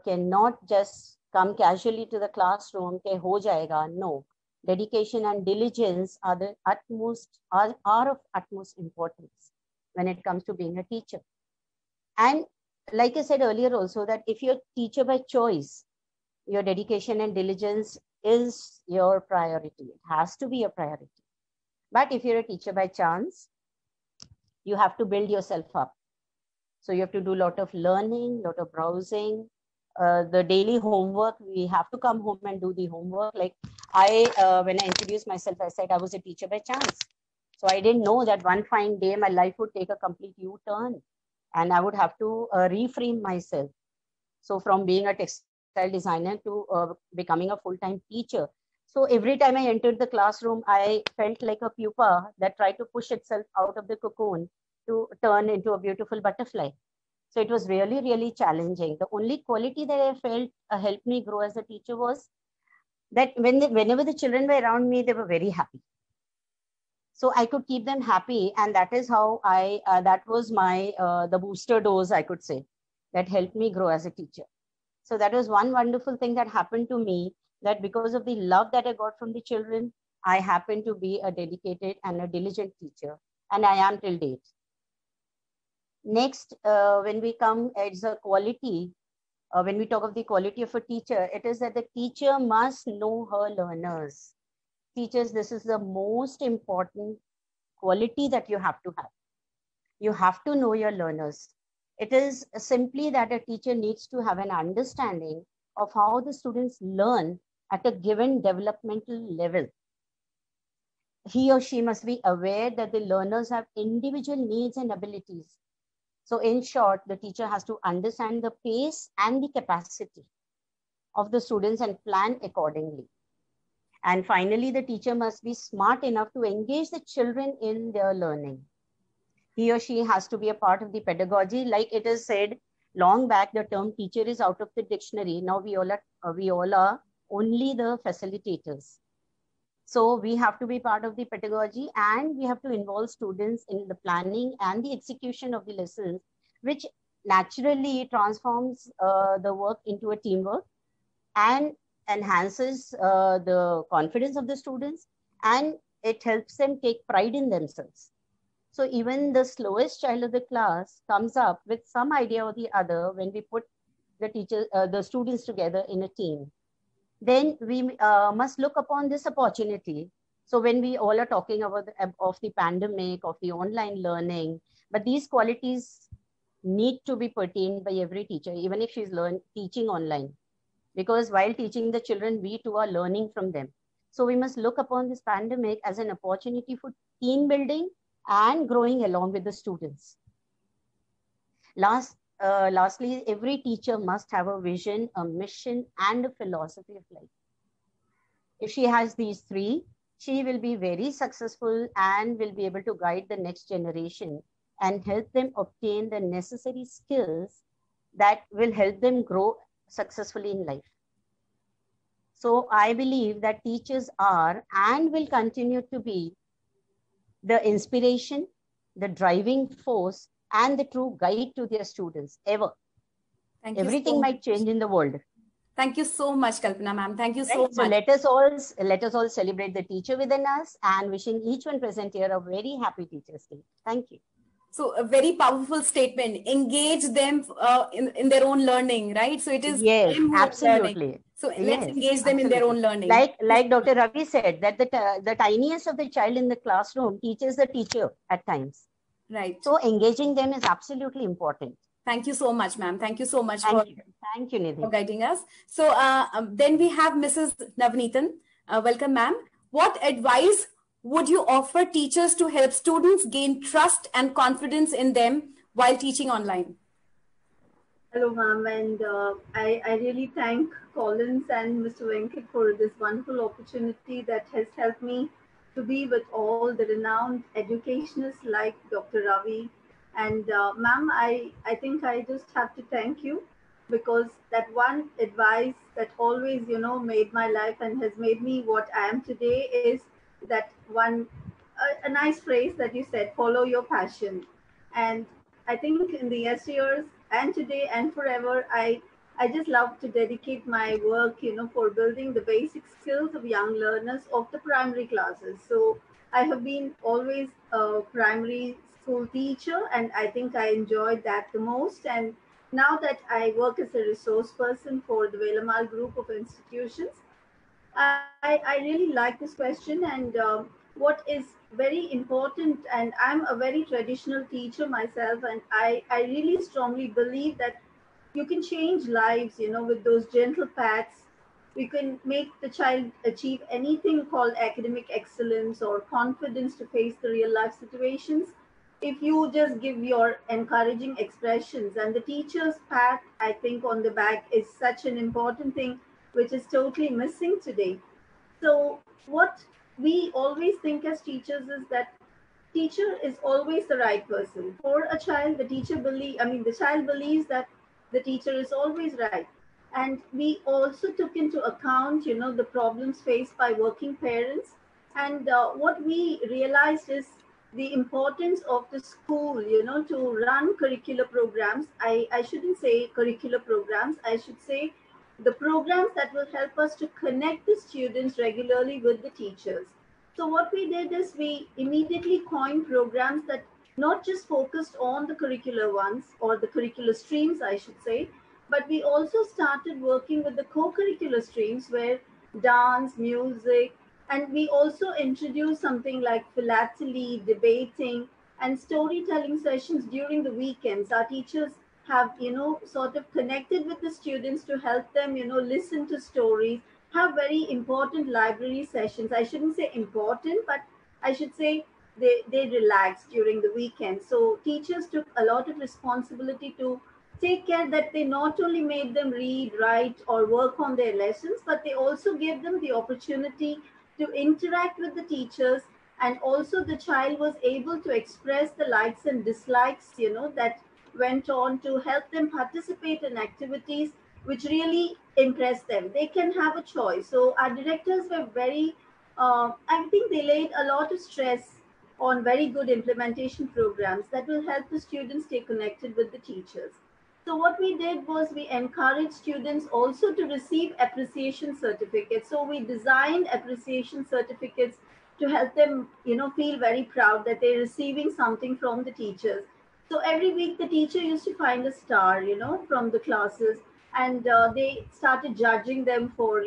cannot just come casually to the classroom, ke ho jayega. No, dedication and diligence are of utmost importance when it comes to being a teacher. And like I said earlier also, that if you're a teacher by choice, your dedication and diligence is your priority. It has to be a priority. But if you're a teacher by chance, you have to build yourself up. So you have to do a lot of learning, a lot of browsing, the daily homework. We have to come home and do the homework. Like when I introduced myself, I said I was a teacher by chance. So I didn't know that one fine day my life would take a complete U-turn and I would have to reframe myself. So from being a textile designer to becoming a full-time teacher. So every time I entered the classroom, I felt like a pupa that tried to push itself out of the cocoon to turn into a beautiful butterfly. So it was really, really challenging. The only quality that I felt helped me grow as a teacher was that whenever the children were around me, they were very happy. So I could keep them happy. And that is how that was my, the booster dose, I could say, that helped me grow as a teacher. So that was one wonderful thing that happened to me, that because of the love that I got from the children, I happened to be a dedicated and a diligent teacher. And I am till date. Next, when we come as a quality, when we talk of the quality of a teacher, it is that the teacher must know her learners. Teachers, this is the most important quality that you have to have. You have to know your learners. It is simply that a teacher needs to have an understanding of how the students learn at a given developmental level. He or she must be aware that the learners have individual needs and abilities. So in short, the teacher has to understand the pace and the capacity of the students and plan accordingly. And finally, the teacher must be smart enough to engage the children in their learning. He or she has to be a part of the pedagogy. Like it is said long back, the term teacher is out of the dictionary. Now we all are only the facilitators. So we have to be part of the pedagogy and we have to involve students in the planning and the execution of the lessons, which naturally transforms the work into a teamwork and enhances the confidence of the students, and it helps them take pride in themselves. So even the slowest child of the class comes up with some idea or the other when we put the students together in a team. Then we must look upon this opportunity. So when we all are talking about the pandemic, of the online learning, but these qualities need to be pertained by every teacher, even if she's teaching online. Because while teaching the children, we too are learning from them. So we must look upon this pandemic as an opportunity for team building and growing along with the students. Lastly, every teacher must have a vision, a mission, and a philosophy of life. If she has these three, she will be very successful and will be able to guide the next generation and help them obtain the necessary skills that will help them grow successfully in life. So I believe that teachers are and will continue to be the inspiration, the driving force, and the true guide to their students ever. Everything might change in the world. Thank you so much, Kalpana ma'am. Thank you so much. So let us all celebrate the teacher within us, and wishing each one present here a very happy Teachers' Day. Thank you. So a very powerful statement. Engage them in their own learning, right? So it is absolutely. So let's engage them in their own learning. Like Dr. Ravi said, that the tiniest of the child in the classroom teaches the teacher at times. Right. So engaging them is absolutely important. Thank you so much, ma'am. Thank you so much Thank you, Nidhi, for guiding us. So then we have Mrs. Navneetan. Welcome, ma'am. What advice would you offer teachers to help students gain trust and confidence in them while teaching online? Hello, ma'am, and I really thank Collins and Mr. Venkat for this wonderful opportunity that has helped me to be with all the renowned educationists like Dr. Ravi. And ma'am, I think I just have to thank you, because that one advice that always, made my life and has made me what I am today is that one, a nice phrase that you said, follow your passion. And I think in the years and today and forever, I just love to dedicate my work, for building the basic skills of young learners of the primary classes. So I have been always a primary school teacher, and I think I enjoyed that the most. And now that I work as a resource person for the Velamal group of institutions, I really like this question. And what is very important, and I'm a very traditional teacher myself, and I really strongly believe that you can change lives, with those gentle pats. We can make the child achieve anything called academic excellence or confidence to face the real life situations if you just give your encouraging expressions. And the teacher's pat, I think, on the back is such an important thing, which is totally missing today. So what we always think as teachers is that teacher is always the right person. For a child, the child believes that the teacher is always right. And we also took into account, the problems faced by working parents. And what we realized is the importance of the school, to run curricular programs. I shouldn't say curricular programs, I should say the programs that will help us to connect the students regularly with the teachers. So what we did is we immediately coined programs that not just focused on the curricular ones, or the curricular streams, I should say, but we also started working with the co-curricular streams where dance, music, and we also introduced something like philately, debating, and storytelling sessions during the weekends. Our teachers have, sort of connected with the students to help them, listen to stories, have very important library sessions. I shouldn't say important, but I should say they relaxed during the weekend. So teachers took a lot of responsibility to take care that they not only made them read, write, or work on their lessons, but they also gave them the opportunity to interact with the teachers. And also the child was able to express the likes and dislikes, that went on to help them participate in activities which really impressed them. They can have a choice. So our directors were very, I think they laid a lot of stress on very good implementation programs that will help the students stay connected with the teachers. So what we did was we encouraged students also to receive appreciation certificates. So we designed appreciation certificates to help them, feel very proud that they're receiving something from the teachers. So every week the teacher used to find a star, from the classes, and they started judging them for,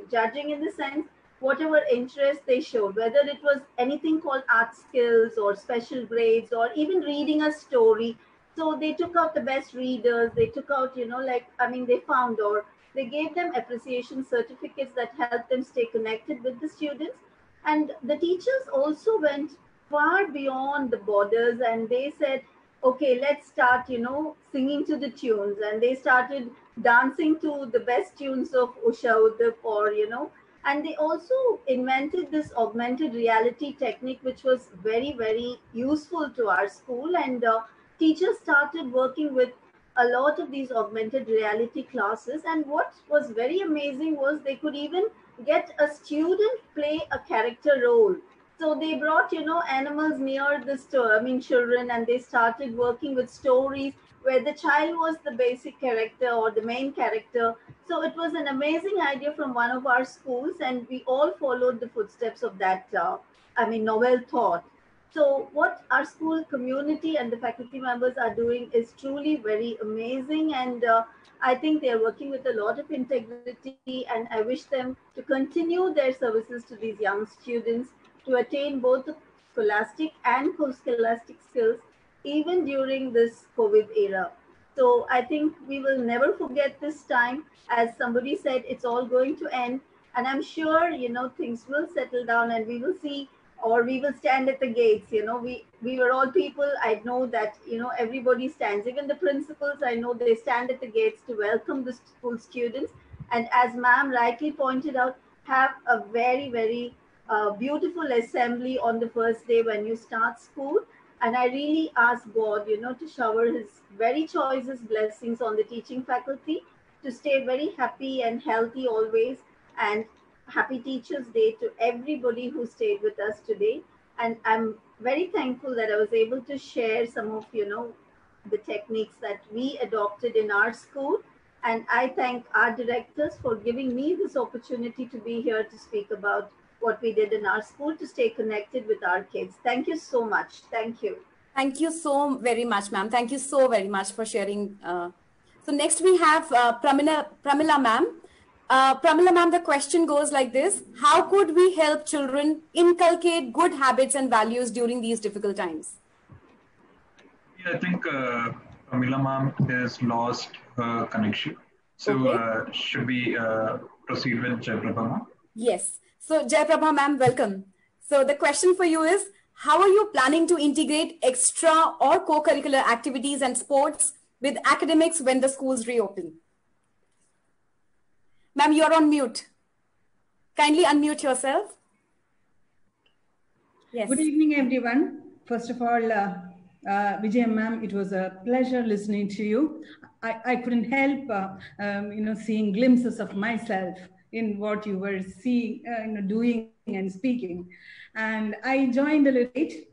judging in the sense, whatever interest they showed, whether it was anything called art skills or special grades or even reading a story. So they took out the best readers, they took out, they found, or they gave them appreciation certificates that helped them stay connected with the students. And the teachers also went far beyond the borders, and they said, okay, let's start, singing to the tunes. And they started dancing to the best tunes of Usha Udhup, or, And they also invented this augmented reality technique, which was very, very useful to our school. And teachers started working with a lot of these augmented reality classes. And what was very amazing was they could even get a student play a character role. So they brought, animals near the children, and they started working with stories where the child was the basic character or the main character. So it was an amazing idea from one of our schools, and we all followed the footsteps of that, novel thought. So what our school community and the faculty members are doing is truly very amazing. And I think they're working with a lot of integrity, and I wish them to continue their services to these young students to attain both the scholastic and post-scholastic skills, even during this COVID era. So I think we will never forget this time. As somebody said, it's all going to end. And I'm sure, things will settle down and we will see, or we will stand at the gates. We were all people. I know that, everybody stands, even the principals, I know they stand at the gates to welcome the school students. And as ma'am rightly pointed out, have a very, very beautiful assembly on the first day when you start school. And I really ask God, to shower his very choicest blessings on the teaching faculty, to stay very happy and healthy always. And happy Teachers' Day to everybody who stayed with us today. And I'm very thankful that I was able to share some of, the techniques that we adopted in our school. And I thank our directors for giving me this opportunity to be here to speak about what we did in our school to stay connected with our kids. Thank you so much. Thank you. Thank you so very much, ma'am. Thank you so very much for sharing. So next we have Pramila ma'am. Pramila ma'am, the question goes like this: how could we help children inculcate good habits and values during these difficult times? Yeah, I think Pramila ma'am has lost her connection. So should we proceed with Jaiprabha ma'am? Yes. So Jaiprabha ma'am, welcome. So the question for you is, how are you planning to integrate extra or co-curricular activities and sports with academics when the schools reopen? Ma'am, you're on mute. Kindly unmute yourself. Yes. Good evening, everyone. First of all, Vijayam ma'am, it was a pleasure listening to you. I couldn't help, seeing glimpses of myself in what you were seeing, doing and speaking. And I joined a little late,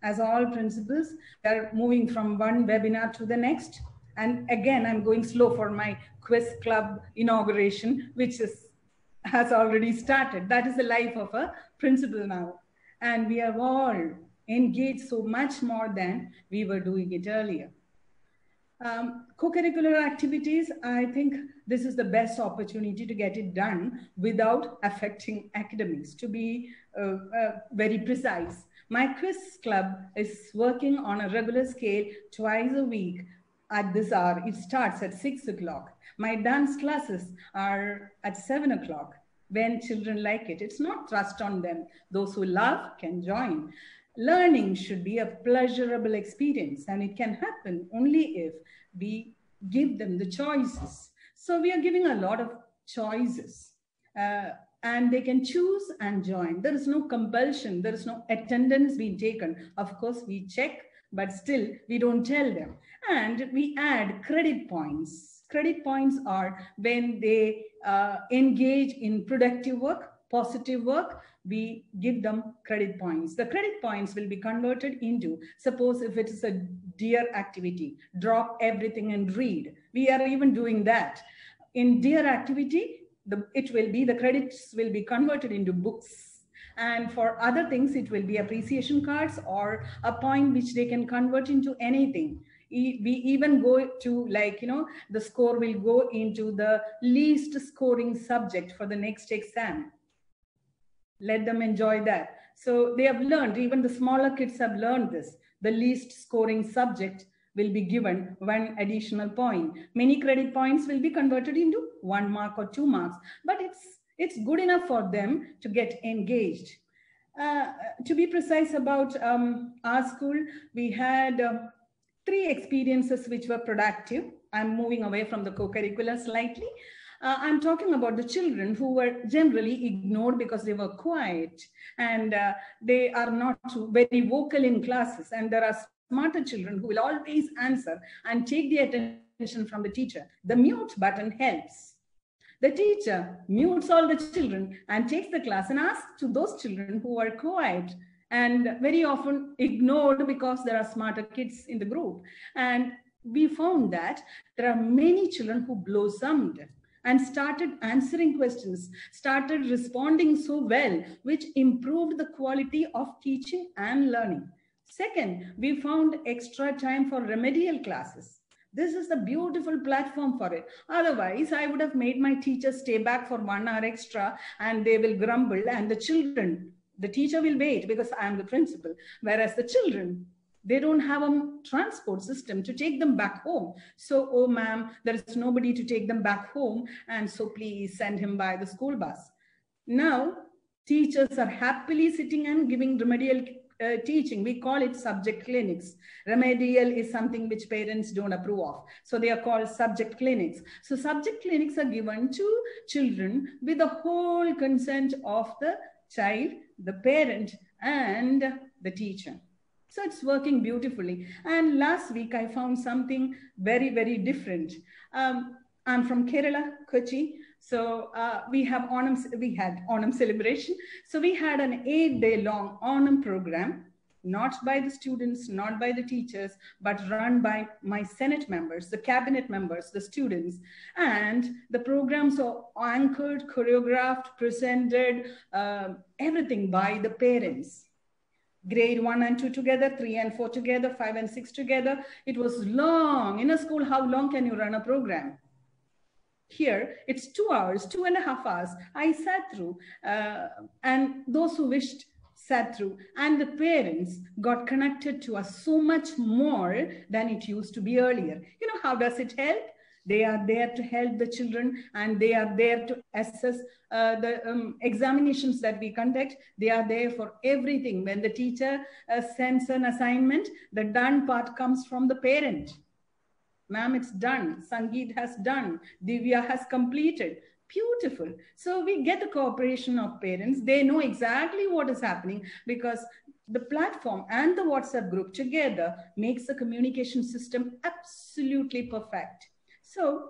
as all principals. They're moving from one webinar to the next. And again, I'm going slow for my quiz club inauguration, which has already started. That is the life of a principal now. And we have all engaged so much more than we were doing it earlier. Co-curricular activities, I think this is the best opportunity to get it done without affecting academics. To be very precise, my quiz club is working on a regular scale twice a week at this hour. It starts at 6 o'clock. My dance classes are at 7 o'clock when children like it. It's not thrust on them. Those who love can join. Learning should be a pleasurable experience, and it can happen only if we give them the choices. So we are giving a lot of choices, and they can choose and join. There is no compulsion. There is no attendance being taken. Of course, we check, but still we don't tell them. And we add credit points. Credit points are when they engage in productive work, positive work, we give them credit points. The credit points will be converted into, suppose if it is a DEAR activity, drop everything and read. We are even doing that. In DEAR activity, the credits will be converted into books. And for other things, it will be appreciation cards or a point which they can convert into anything. We even go to, the score will go into the least scoring subject for the next exam. Let them enjoy that. So they have learned, even the smaller kids have learned this. The least scoring subject will be given 1 additional point. Many credit points will be converted into 1 mark or 2 marks, but it's good enough for them to get engaged. To be precise about our school, we had 3 experiences which were productive. I'm moving away from the co-curricular slightly. I'm talking about the children who were generally ignored because they were quiet and they are not very vocal in classes. And there are smarter children who will always answer and take the attention from the teacher. The mute button helps. The teacher mutes all the children and takes the class and asks to those children who are quiet and very often ignored because there are smarter kids in the group. And we found that there are many children who blossomed and started answering questions, started responding so well, which improved the quality of teaching and learning. Second, we found extra time for remedial classes. This is a beautiful platform for it. Otherwise, I would have made my teachers stay back for 1 hour extra and they will grumble, and the children, the teacher will wait because I am the principal. Whereas the children, they don't have a transport system to take them back home. So, oh ma'am, there is nobody to take them back home, and so please send him by the school bus. Now, teachers are happily sitting and giving remedial teaching. We call it subject clinics. Remedial is something which parents don't approve of. So they are called subject clinics. So subject clinics are given to children with the whole consent of the child, the parent, and the teacher. So it's working beautifully. And last week I found something very, very different. I'm from Kerala, Kochi. So we had Onam celebration. So we had an 8-day-long Onam program, not by the students, not by the teachers, but run by my Senate members, the cabinet members, the students. And the programs are anchored, choreographed, presented, everything by the parents. Grade 1 and 2 together, 3 and 4 together, 5 and 6 together. It was long. In a school, how long can you run a program? Here, it's 2 hours, 2.5 hours. I sat through, and those who wished sat through, and the parents got connected to us so much more than it used to be earlier. You know, how does it help? They are there to help the children, and they are there to assess the examinations that we conduct. They are there for everything. When the teacher sends an assignment, the done part comes from the parent. Ma'am, it's done. Sangeet has done. Divya has completed. Beautiful. So we get the cooperation of parents. They know exactly what is happening because the platform and the WhatsApp group together makes the communication system absolutely perfect. So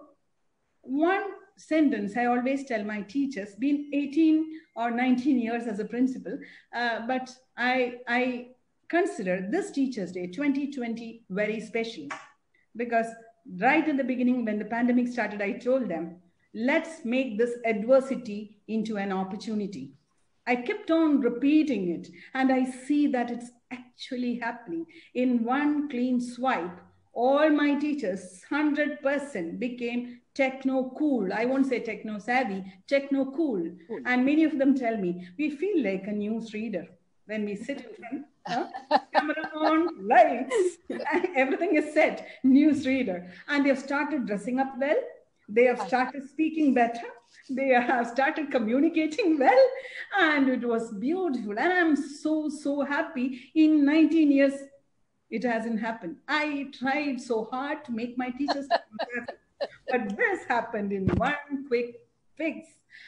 one sentence I always tell my teachers, been 18 or 19 years as a principal, but I consider this Teachers' Day 2020 very special because right in the beginning when the pandemic started, I told them, let's make this adversity into an opportunity. I kept on repeating it, and I see that it's actually happening. In one clean swipe, all my teachers, 100% became techno cool. I won't say techno savvy, techno cool. And many of them tell me, we feel like a news reader when we sit in front. Camera on, lights, everything is set, news reader. And they've started dressing up well. They have started speaking better. They have started communicating well. And it was beautiful. And I'm so, so happy. In 19 years, it hasn't happened. I tried so hard to make my teachers happy. But this happened in one quick fix.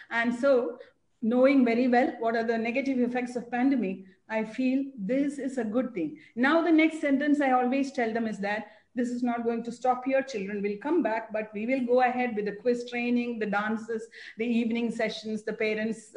And so, knowing very well what are the negative effects of pandemic, I feel this is a good thing. Now, the next sentence I always tell them is that this is not going to stop here. Children will come back, but we will go ahead with the quiz training, the dances, the evening sessions, the parents'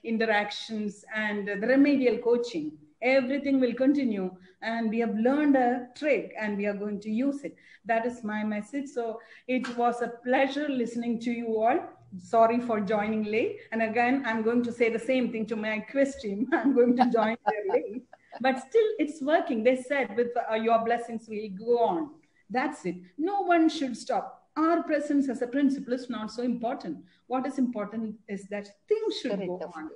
interactions, and the remedial coaching. Everything will continue, and we have learned a trick and we are going to use it. That is my message. So it was a pleasure listening to you all. Sorry for joining late. And again, I'm going to say the same thing to my quiz team. I'm going to join there late. But still, it's working. They said, with your blessings, we'll go on. That's it. No one should stop. Our presence as a principal is not so important. What is important is that things should go on.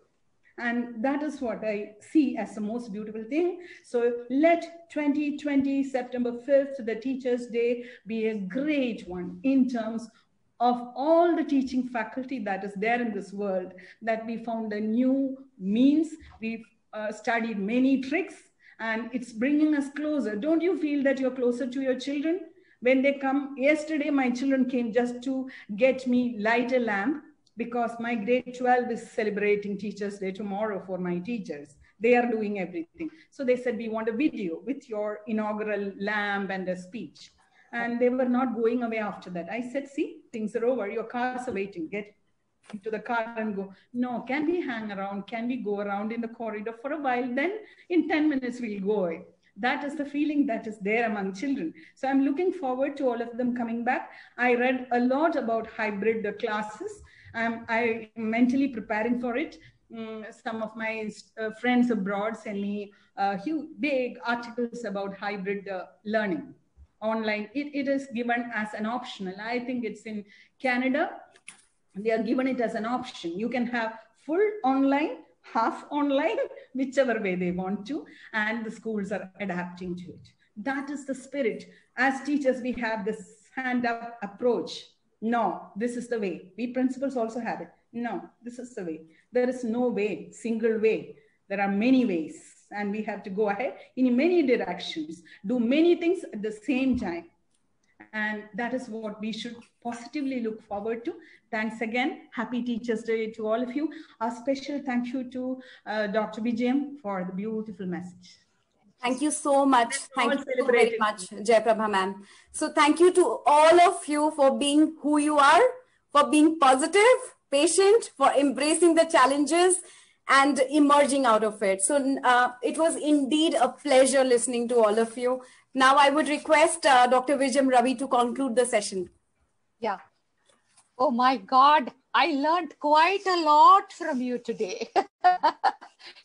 And that is what I see as the most beautiful thing. So let 2020, September 5th, the Teachers' Day, be a great one in terms of all the teaching faculty that is there in this world, that we found a new means. We've studied many tricks, and it's bringing us closer. Don't you feel that you're closer to your children? When they come, yesterday my children came just to get me light a lamp, because my grade 12 is celebrating Teachers' Day tomorrow for my teachers. They are doing everything. So they said, we want a video with your inaugural lamp and a speech. And they were not going away after that. I said, see, things are over. Your cars are waiting. Get into the car and go. No, can we hang around? Can we go around in the corridor for a while? Then in 10 minutes, we'll go away. That is the feeling that is there among children. So I'm looking forward to all of them coming back. I read a lot about hybrid classes. I'm mentally preparing for it. Some of my friends abroad send me huge, big articles about hybrid learning online. It is given as an optional. I think it's in Canada. They are given it as an option. You can have full online, half online, whichever way they want to, and the schools are adapting to it. That is the spirit. As teachers, we have this hand-up approach. No, this is the way. We principals also have it. No, this is the way. There is no way, single way. There are many ways, and we have to go ahead in many directions, do many things at the same time. And that is what we should positively look forward to. Thanks again. Happy Teachers' Day to all of you. A special thank you to Dr. Vijayam for the beautiful message. Thank you so much. Thank you so very much, Jaiprabha ma'am. So thank you to all of you for being who you are, for being positive, patient, for embracing the challenges and emerging out of it. So it was indeed a pleasure listening to all of you. Now I would request Dr. Vijayam Ravi to conclude the session. Yeah. Oh my God, I learned quite a lot from you today.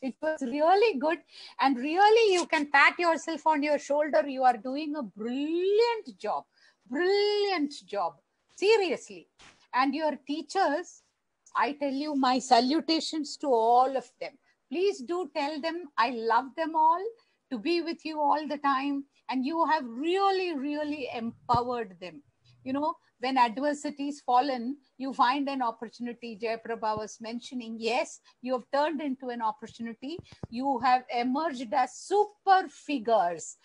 It was really good. And really, you can pat yourself on your shoulder. You are doing a brilliant job. Brilliant job. Seriously. And your teachers, I tell you my salutations to all of them. Please do tell them I love them all, to be with you all the time. And you have really, really empowered them. You know, when adversity is fallen, you find an opportunity. Jaiprabha was mentioning, yes, you have turned into an opportunity. You have emerged as super figures.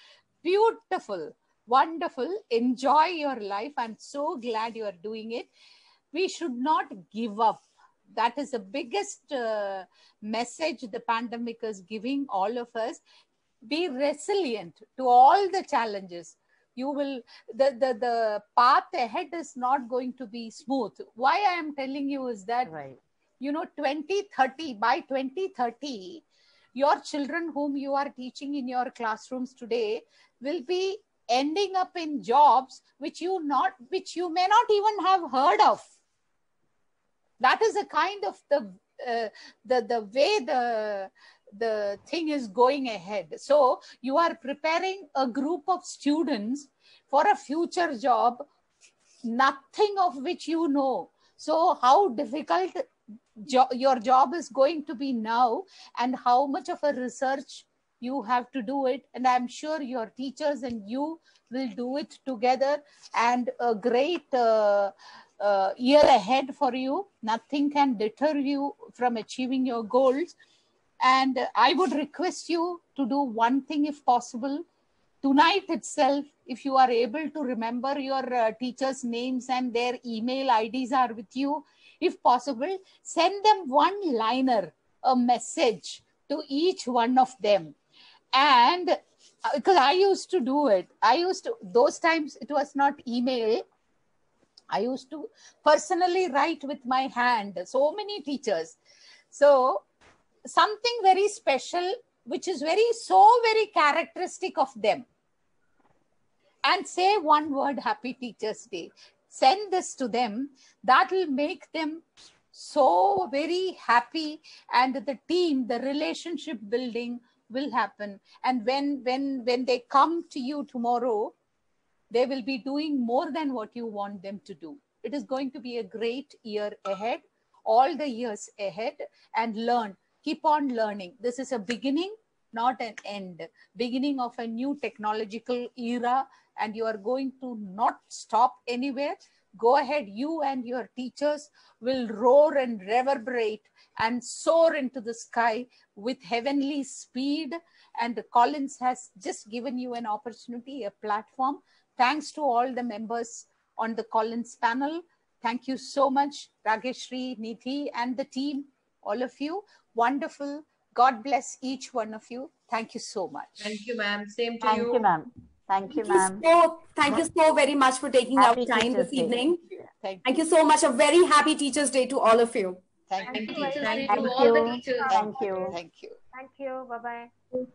Beautiful, wonderful. Enjoy your life. I'm so glad you are doing it. We should not give up. That is the biggest message the pandemic is giving all of us. Be resilient to all the challenges. You will, the path ahead is not going to be smooth. Why I am telling you is that, you know, by 2030, your children whom you are teaching in your classrooms today will be ending up in jobs which you may not even have heard of. That is a kind of the way the thing is going ahead. So you are preparing a group of students for a future job, nothing of which you know. So how difficult your job is going to be now, and how much of a research you have to do it. And I'm sure your teachers and you will do it together, and a great year ahead for you. Nothing can deter you from achieving your goals. And I would request you to do one thing if possible. Tonight itself, if you are able to remember your teachers' names and their email IDs are with you, if possible, send them one-liner, a message to each one of them. And because I used to do it, those times it was not email. I used to personally write with my hand, so many teachers. So something very special, which is so very characteristic of them. And say one word, Happy Teachers' Day. Send this to them. That will make them so very happy, and the team, the relationship building will happen. And when they come to you tomorrow, they will be doing more than what you want them to do. It is going to be a great year ahead, all the years ahead, and learn. Keep on learning. This is a beginning, not an end. Beginning of a new technological era, and you are going to not stop anywhere. Go ahead. You and your teachers will roar and reverberate and soar into the sky with heavenly speed. And Collins has just given you an opportunity, a platform. Thanks to all the members on the Collins panel. Thank you so much, Rageshri, Nithi, and the team, all of you. Wonderful. God bless each one of you. Thank you so much. Thank you, ma'am. Same to you. Thank you, ma'am. Thank you, ma'am. Thank you so very much for taking out time this evening. Thank you so much. A very happy Teachers' Day to all of you. Thank Happy you. Teachers' Day Thank to all the you. teachers. Thank you. Thank you. Thank you. Bye-bye.